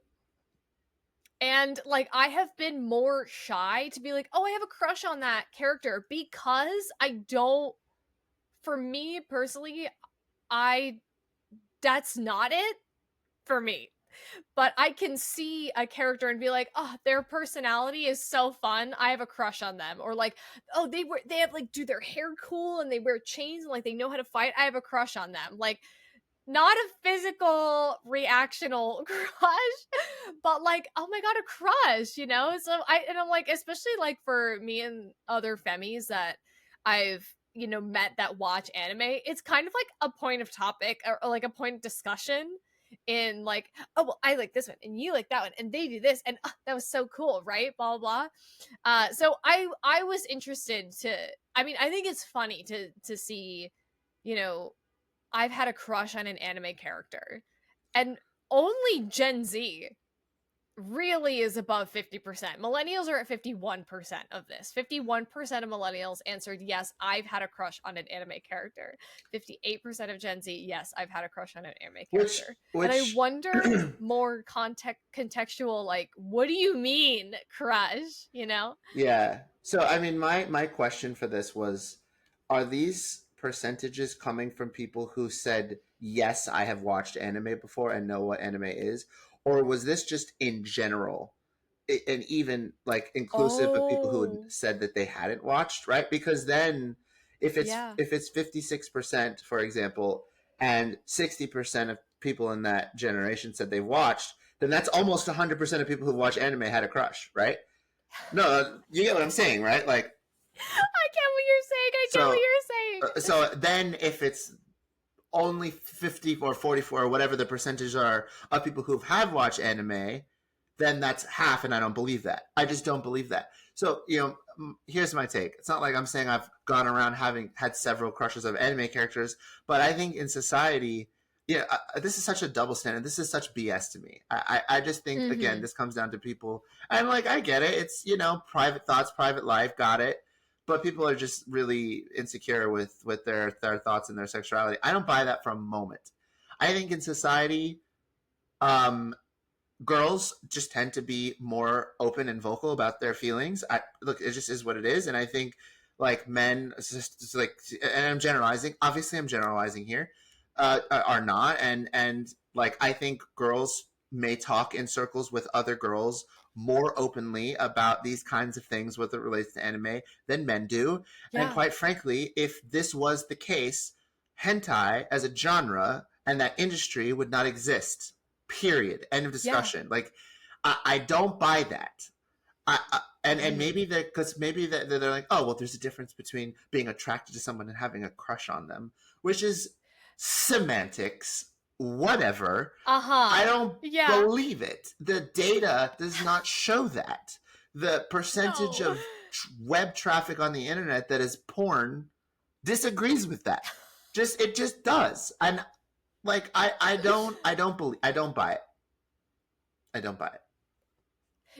S1: and like I have been more shy to be like, oh, I have a crush on that character, because I don't, for me personally, I that's not it for me. But I can see a character and be like, oh, their personality is so fun, I have a crush on them. Or like, oh, they have like do their hair cool and they wear chains and like they know how to fight, I have a crush on them. Like, not a physical reactional crush, but like, oh my god, a crush, you know? So I'm like, especially like for me and other femmies that I've, you know, met that watch anime, it's kind of like a point of topic, or like a point of discussion in like, oh well, I like this one and you like that one and they do this and that was so cool, right? Blah blah blah. So I was interested to, I mean, I think it's funny to see, you know, I've had a crush on an anime character, and only Gen Z really is above 50%. Millennials are at 51% of this. 51% of millennials answered, yes, I've had a crush on an anime character. 58% of Gen Z, yes, I've had a crush on an anime character. And I
S2: Which
S1: wonder, more contextual, like, what do you mean, crush? You know?
S2: Yeah. So I mean my question for this was, are these percentages coming from people who said, "Yes, I have watched anime before and know what anime is," or was this just in general, and even like inclusive of people who had
S1: Oh,
S2: said that they hadn't watched, right? Because then
S1: yeah.
S2: if it's 56%, for example, and 60% of people in that generation said they've watched, then that's almost 100% of people who watch anime had a crush, right? No, you get what I'm saying, right? Like,
S1: I get what you're saying. I get what
S2: so,
S1: you're saying.
S2: so then if it's only 50 or 44 or whatever the percentage are of people who have watched anime, then that's half, and I don't believe that. I just don't believe that. So, you know, here's my take. It's not like I'm saying I've gone around having had several crushes of anime characters, but I think in society, yeah, this is such a double standard. This is such BS to me. I just think, again,
S1: Mm-hmm.
S2: this comes down to people. And, like, I get it. It's, you know, private thoughts, private life, got it. But people are just really insecure with their thoughts and their sexuality. I don't buy that for a moment. I think in society, um, girls just tend to be more open and vocal about their feelings. Look, it just is what it is, and I think like men, just like, and I'm generalizing. Obviously, I'm generalizing here. Are not, and like I think girls may talk in circles with other girls more openly about these kinds of things with it relates to anime than men do. And
S1: Yeah.
S2: quite frankly, if this was the case, hentai as a genre and that industry would not exist. Period. End of
S1: Yeah.
S2: discussion. Like, I don't buy that. And
S1: Mm-hmm.
S2: maybe that, because maybe that they're like, oh well, there's a difference between being attracted to someone and having a crush on them, which is semantics. Whatever. I
S1: Uh-huh.
S2: don't
S1: Yeah.
S2: believe it. The data does not show that. The percentage
S1: No.
S2: of web traffic on the internet that is porn disagrees with that. It just does. And like I don't buy it. I don't buy it.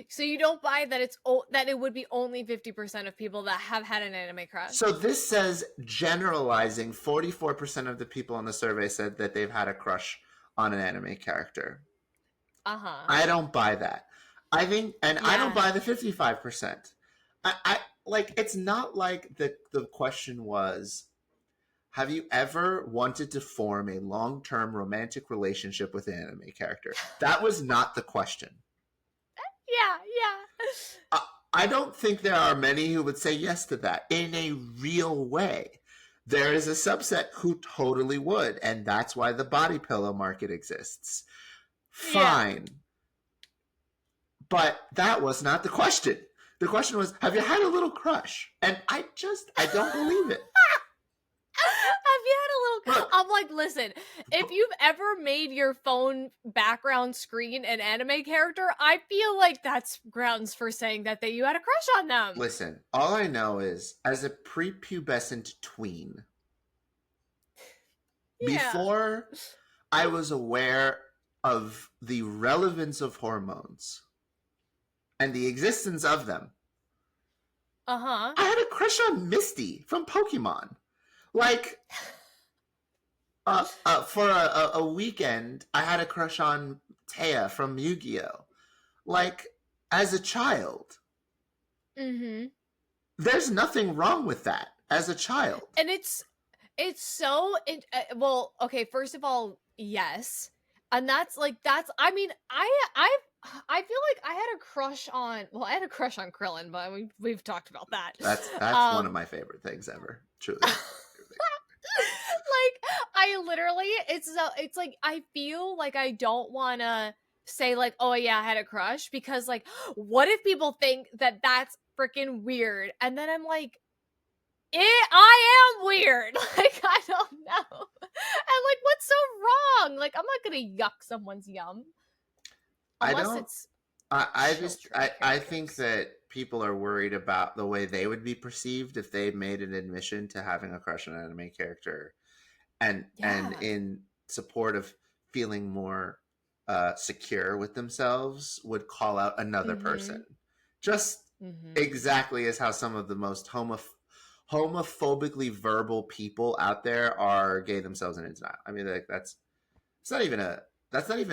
S1: So you don't buy that that it would be only 50% of people that have had an anime crush?
S2: So this says generalizing 44% of the people on the survey said that they've had a crush on an anime character. I don't buy that. I think, and I don't buy the 55%. I like, it's not like the question was, have you ever wanted to form a long-term romantic relationship with an anime character? That was not the question.
S1: Yeah.
S2: I don't think there are many who would say yes to that in a real way. There is a subset who totally would, and that's why the body pillow market exists. Fine. Yeah. But that was not the question. The question was, have you had a little crush? And I don't believe it.
S1: Have you had a little... Look, I'm like, listen, if you've ever made your phone background screen an anime character, I feel like that's grounds for saying that you had a crush on them.
S2: Listen, all I know is, as a prepubescent tween, before I was aware of the relevance of hormones and the existence of them, I had a crush on Misty from Pokemon. Like, for a weekend, I had a crush on Taya from Yu-Gi-Oh! Like, as a child.
S1: Mm-hmm.
S2: There's nothing wrong with that as a child.
S1: And it's so... well, okay, first of all, yes. And I mean, I feel like I had a crush on... Well, I had a crush on Krillin, but we've talked about that.
S2: That's one of my favorite things ever. Truly.
S1: Like, I literally, it's like, I feel like I don't want to say like, oh yeah, I had a crush, because like, what if people think that that's freaking weird? And then I'm like, I am weird. Like, I don't know. And like, what's so wrong? Like, I'm not gonna yuck someone's yum.
S2: I think that people are worried about the way they would be perceived if they made an admission to having a crush on an anime character, and in support of feeling more secure with themselves, would call out another person. Just exactly as how some of the most homophobically verbal people out there are gay themselves and in denial. I mean, like, that's not even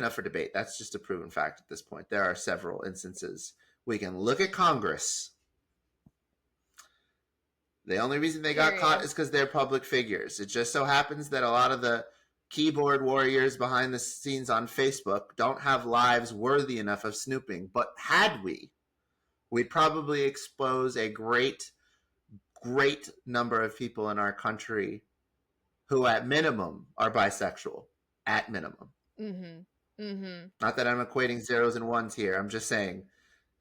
S2: up for debate. That's just a proven fact at this point. There are several instances. We can look at Congress. The only reason they got caught is because they're public figures. It just so happens that a lot of the keyboard warriors behind the scenes on Facebook don't have lives worthy enough of snooping. But had we'd probably expose a great number of people in our country who at minimum are bisexual. At minimum. Not that I'm equating zeros and ones here. I'm just saying,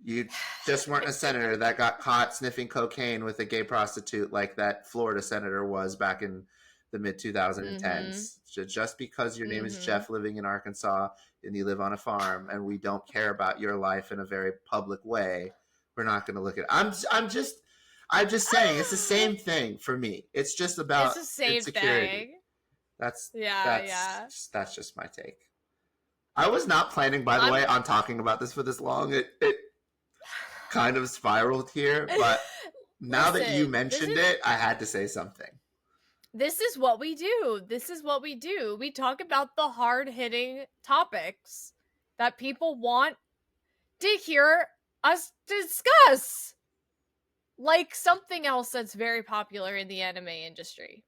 S2: you just weren't a senator that got caught sniffing cocaine with a gay prostitute like that Florida senator was back in the mid-2010s. Just because your name is Jeff living in Arkansas and you live on a farm and we don't care about your life in a very public way, we're not going to look at it. I'm just saying, it's the same thing for me. It's just about
S1: it's the same
S2: insecurity.
S1: Thing.
S2: That's just my take. I was not planning, by the way, on talking about this for this long. It kind of spiraled here, but now that you mentioned it, I had to say something.
S1: This is what we do. We talk about the hard-hitting topics that people want to hear us discuss. Like something else that's very popular in the anime industry.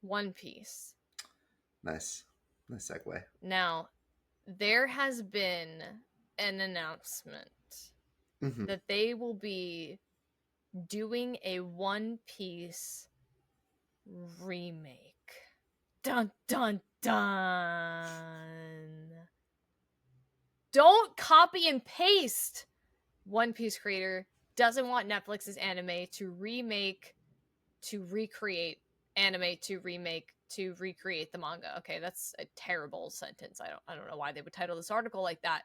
S1: One Piece. Nice
S2: segue.
S1: Now, there has been an announcement that they will be doing a One Piece remake. Dun dun dun. Don't copy and paste. One Piece creator doesn't want Netflix's anime to recreate the manga. Okay, that's a terrible sentence. I don't know why they would title this article like that.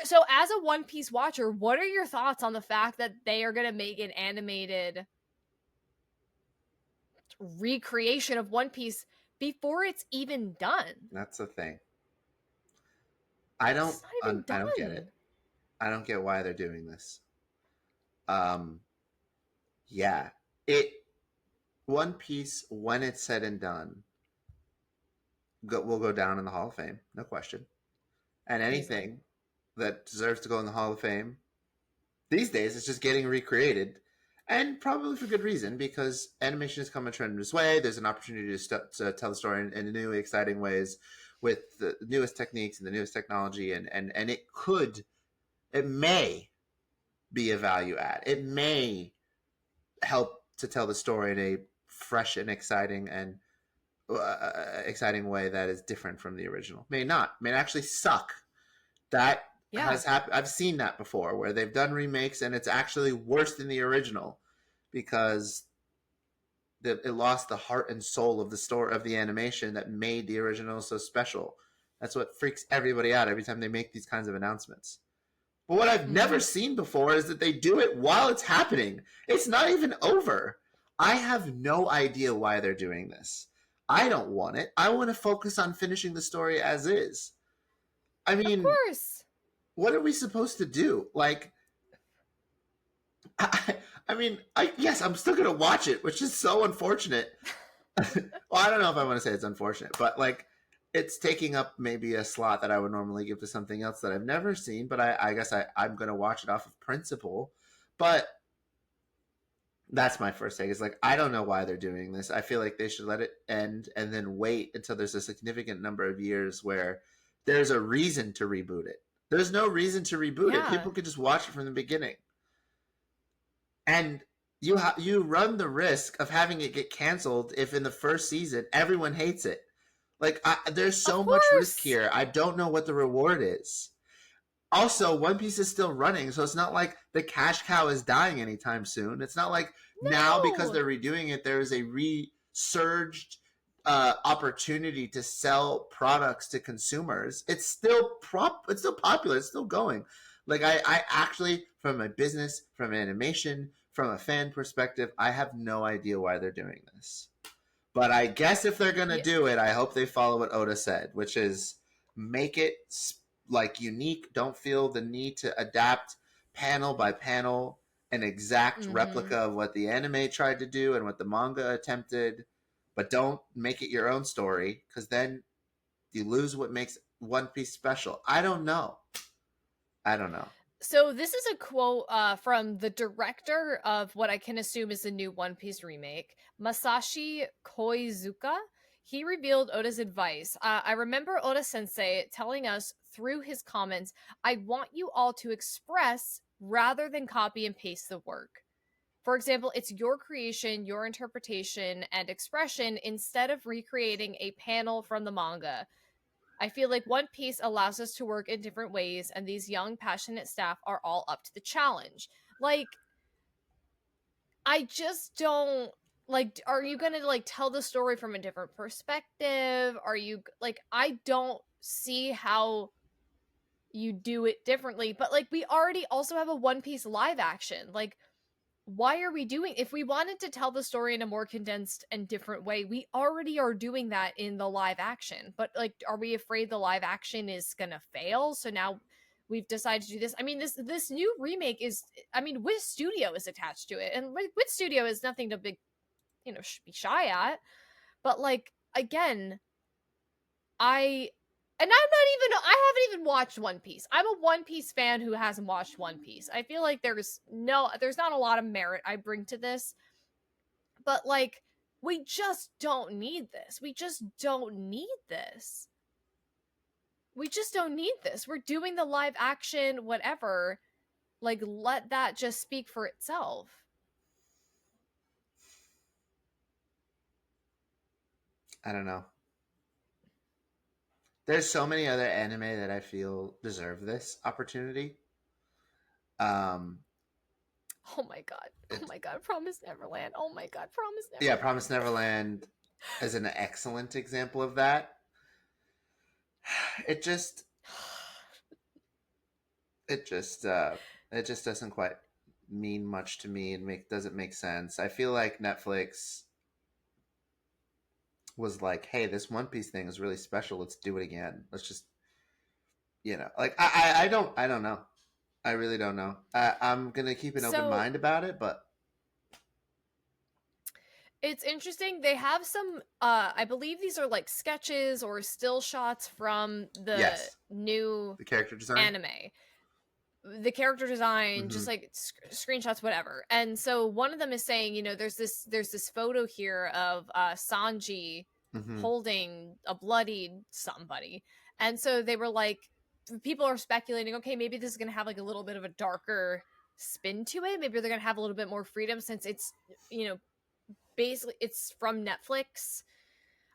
S1: So as a One Piece watcher, what are your thoughts on the fact that they are going to make an animated recreation of One Piece before it's even done?
S2: That's the thing. I don't
S1: It's not even
S2: I don't get it.
S1: done.
S2: I don't get why they're doing this. Yeah. It One Piece, when it's said and done, will go down in the Hall of Fame, no question. And anything
S1: Easily.
S2: that deserves to go in the Hall of Fame these days is just getting recreated, and probably for good reason, because animation has come a tremendous way. There's an opportunity to tell the story in new, exciting ways with the newest techniques and the newest technology, and it may be a value add. It may help to tell the story in a fresh and exciting way that is different from the original. May not. May actually suck. That has happened. I've seen that before, where they've done remakes and it's actually worse than the original because it lost the heart and soul of the story of the animation that made the original so special. That's what freaks everybody out every time they make these kinds of announcements. But what I've never seen before is that they do it while it's happening. It's not even over. I have no idea why they're doing this. I don't want it. I want to focus on finishing the story as is. I mean,
S1: of course.
S2: What are we supposed to do? Like, yes, I'm still going to watch it, which is so unfortunate. Well, I don't know if I want to say it's unfortunate, but like, it's taking up maybe a slot that I would normally give to something else that I've never seen, but I guess I'm going to watch it off of principle. But that's my first take. Is like, I don't know why they're doing this. I feel like they should let it end and then wait until there's a significant number of years where there's a reason to reboot it. There's no reason to reboot it. People could just watch it from the beginning. And you run the risk of having it get canceled if in the first season everyone hates it. Like, there's so much risk here. I don't know what the reward is. Also, One Piece is still running, so it's not like the cash cow is dying anytime soon. It's not like now because they're redoing it, there is a resurged opportunity to sell products to consumers. It's still popular. It's still going. Like, I actually, from a business, from an animation, from a fan perspective, I have no idea why they're doing this. But I guess if they're going to do it, I hope they follow what Oda said, which is make it like unique. Don't feel the need to adapt panel by panel an exact replica of what the anime tried to do and what the manga attempted, but don't make it your own story, because then you lose what makes One Piece special. I don't know.
S1: So this is a quote from the director of what I can assume is the new One Piece remake, Masashi Koizuka. He revealed Oda's advice. I remember Oda sensei telling us through his comments, I want you all to express rather than copy and paste the work. For example, it's your creation, your interpretation, and expression instead of recreating a panel from the manga. I feel like One Piece allows us to work in different ways, and these young, passionate staff are all up to the challenge. Like, I just don't like. Are you gonna like tell the story from a different perspective? Are you like? I don't see how you do it differently. But like, we already also have a One Piece live action. Like, why are we doing, if we wanted to tell the story in a more condensed and different way, we already are doing that in the live action. But like, are we afraid the live action is gonna fail, so now we've decided to do this? I mean, this new remake is, I mean, Wiz Studio is attached to it, and Wiz Studio is nothing to be shy at. But like, again, I haven't even watched One Piece. I'm a One Piece fan who hasn't watched One Piece. I feel like there's not a lot of merit I bring to this. But like, we just don't need this. We just don't need this. We just don't need this. We're doing the live action whatever. Like, let that just speak for itself.
S2: I don't know. There's so many other anime that I feel deserve this opportunity.
S1: Oh my god, Promise Neverland. Oh my god, Promise Neverland.
S2: Yeah, Promise Neverland is an excellent example of that. It just it just doesn't quite mean much to me and doesn't make sense. I feel like Netflix was like, hey, this One Piece thing is really special. Let's do it again. Let's just, like I don't know. I really don't know. I'm gonna keep an open
S1: So
S2: mind about it, but
S1: it's interesting. They have some I believe these are like sketches or still shots from the
S2: yes,
S1: new
S2: the character design.
S1: anime. The character design,
S2: Mm-hmm.
S1: just like screenshots, whatever. And so one of them is saying, there's this photo here of Sanji
S2: Mm-hmm.
S1: holding a bloodied somebody. And so they were like, people are speculating, okay, maybe this is going to have like a little bit of a darker spin to it. Maybe they're going to have a little bit more freedom since it's, basically it's from Netflix.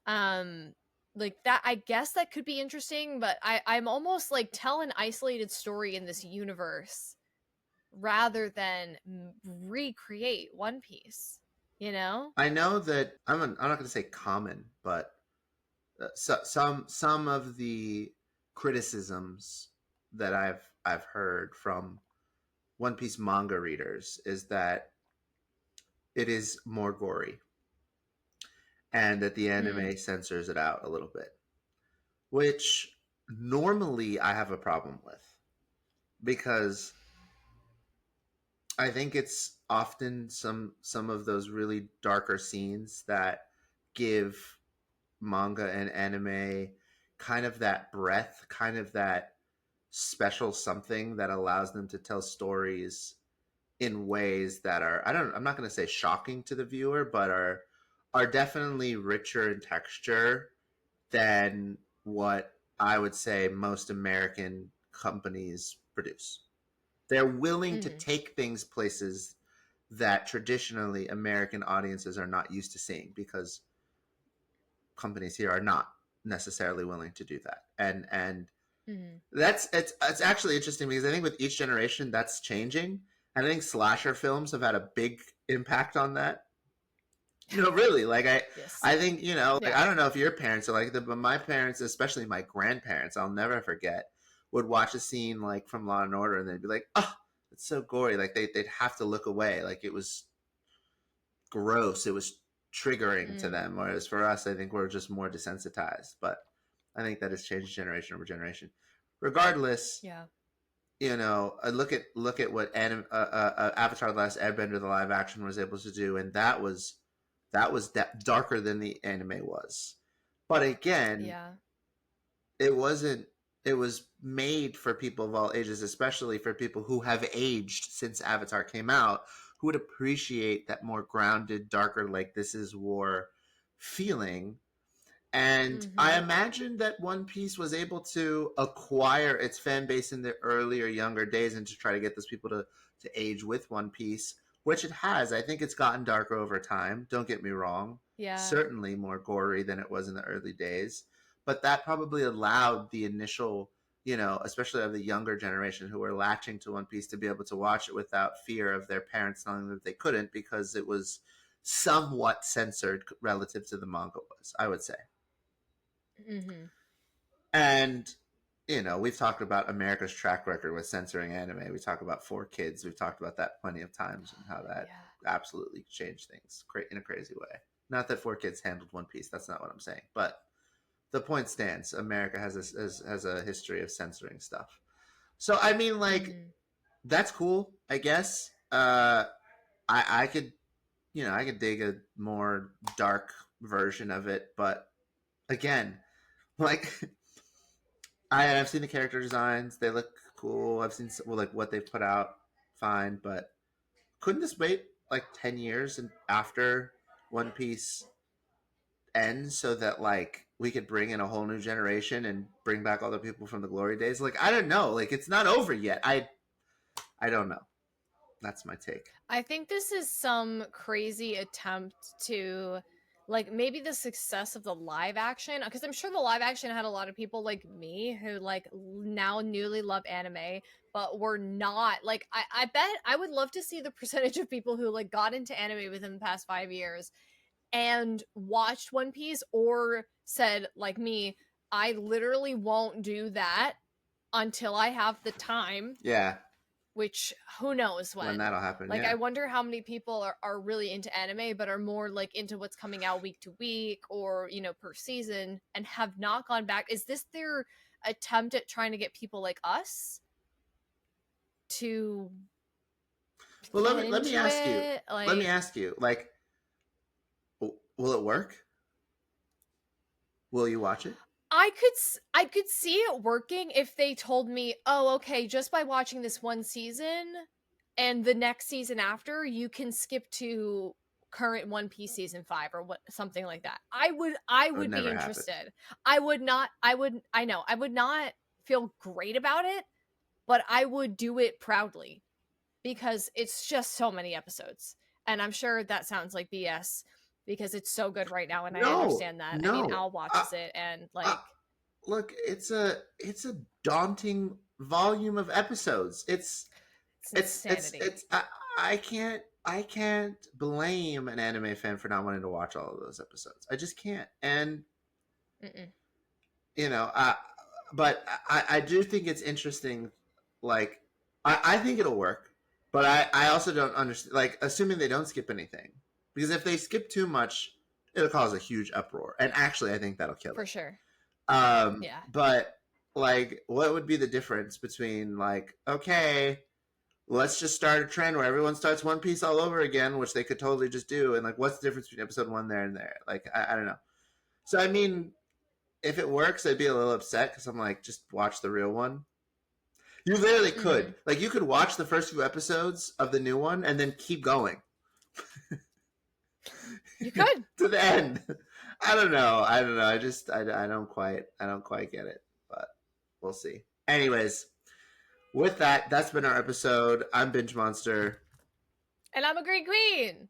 S1: um like that, I guess that could be interesting, but I'm almost like, tell an isolated story in this universe rather than recreate One Piece, you know?
S2: I know that I'm not gonna say common, but some of the criticisms that I've heard from One Piece manga readers is that it is more gory and that the
S1: Mm.
S2: anime censors it out a little bit, which normally I have a problem with because I think it's often some of those really darker scenes that give manga and anime kind of that breath, kind of that special something that allows them to tell stories in ways that are I'm not going to say shocking to the viewer, but are definitely richer in texture than what I would say most American companies produce. They're willing to
S1: Mm.
S2: take things places that traditionally American audiences are not used to seeing because companies here are not necessarily willing to do that. And
S1: Mm.
S2: it's actually interesting because I think with each generation that's changing. I think slasher films have had a big impact on that. No, really. Like
S1: Yes.
S2: I think like
S1: Yeah.
S2: I don't know if your parents are like that, but my parents, especially my grandparents, I'll never forget, would watch a scene like from Law and Order, and they'd be like, "Oh, it's so gory!" Like they'd have to look away, like it was gross. It was triggering to
S1: Mm.
S2: them. Whereas for us, I think we're just more desensitized. But I think that has changed generation over generation. Regardless,
S1: Yeah.
S2: look at what Avatar: The Last Airbender, the live action, was able to do, and that was darker than the anime was. But again,
S1: Yeah.
S2: it wasn't. It was made for people of all ages, especially for people who have aged since Avatar came out, who would appreciate that more grounded, darker, like this is war feeling. And I
S1: Mm-hmm.
S2: imagine that One Piece was able to acquire its fan base in the earlier, younger days and to try to get those people to age with One Piece, which it has. I think it's gotten darker over time. Don't get me wrong.
S1: Yeah.
S2: Certainly more gory than it was in the early days. But that probably allowed the initial, especially of the younger generation who were latching to One Piece to be able to watch it without fear of their parents telling them that they couldn't because it was somewhat censored relative to the manga was, I would say.
S1: Mm-hmm.
S2: And we've talked about America's track record with censoring anime. We talk about 4 Kids. We've talked about that plenty of times and how that
S1: Yeah.
S2: absolutely changed things in a crazy way. Not that 4 Kids handled One Piece. That's not what I'm saying. But the point stands. America has a history of censoring stuff. So I mean, like
S1: Mm-hmm.
S2: that's cool. I guess. I could I could dig a more dark version of it, but again, like I've seen the character designs; they look cool. I've seen like what they've put out, fine. But couldn't this wait like 10 years and after One Piece ends, so that like we could bring in a whole new generation and bring back all the people from the glory days? Like I don't know. Like it's not over yet. I don't know. That's my take.
S1: I think this is some crazy attempt to, like, maybe the success of the live action, because I'm sure the live action had a lot of people like me who like now newly love anime, but were not like, I bet I would love to see the percentage of people who like got into anime within the past 5 years and watched One Piece or said like me, I literally won't do that until I have the time,
S2: Yeah,
S1: which who knows
S2: when that'll happen.
S1: Like,
S2: Yeah.
S1: I wonder how many people are really into anime, but are more like into what's coming out week to week or, per season, and have not gone back. Is this their attempt at trying to get people like us to
S2: Well,
S1: get
S2: let me
S1: into
S2: ask you.
S1: it?
S2: Let me
S1: Like,
S2: ask you. Like, will it work? Will you watch it?
S1: I could see it working if they told me, "Oh, okay, just by watching this one season and the next season after, you can skip to current One Piece season 5 or what something like that." I
S2: It would
S1: would be
S2: never happen.
S1: interested. I know. I would not feel great about it, but I would do it proudly because it's just so many episodes. And I'm sure that sounds like BS because it's so good right now, and I
S2: No,
S1: understand that. I mean,
S2: no.
S1: Al watches it, and like,
S2: Look, it's a daunting volume of episodes.
S1: it's insanity.
S2: I can't blame an anime fan for not wanting to watch all of those episodes. I just can't. And
S1: Mm-mm.
S2: you know, but I do think it's interesting. Like, I think it'll work, but I also don't understand. Like, assuming they don't skip anything, because if they skip too much, it'll cause a huge uproar. And actually, I think that'll kill
S1: For
S2: it.
S1: sure. Yeah.
S2: But like, what would be the difference between like, okay, let's just start a trend where everyone starts One Piece all over again, which they could totally just do, and like, what's the difference between episode 1 there and there? Like, I don't know. So I mean, if it works, I'd be a little upset because I'm like, just watch the real one. You literally could. Like, you could watch the first few episodes of the new one and then keep going.
S1: You could.
S2: To the end. I don't know. I don't quite get it, but we'll see. Anyways, with that, that's been our episode. I'm Binge Monster.
S1: And I'm a Green Queen.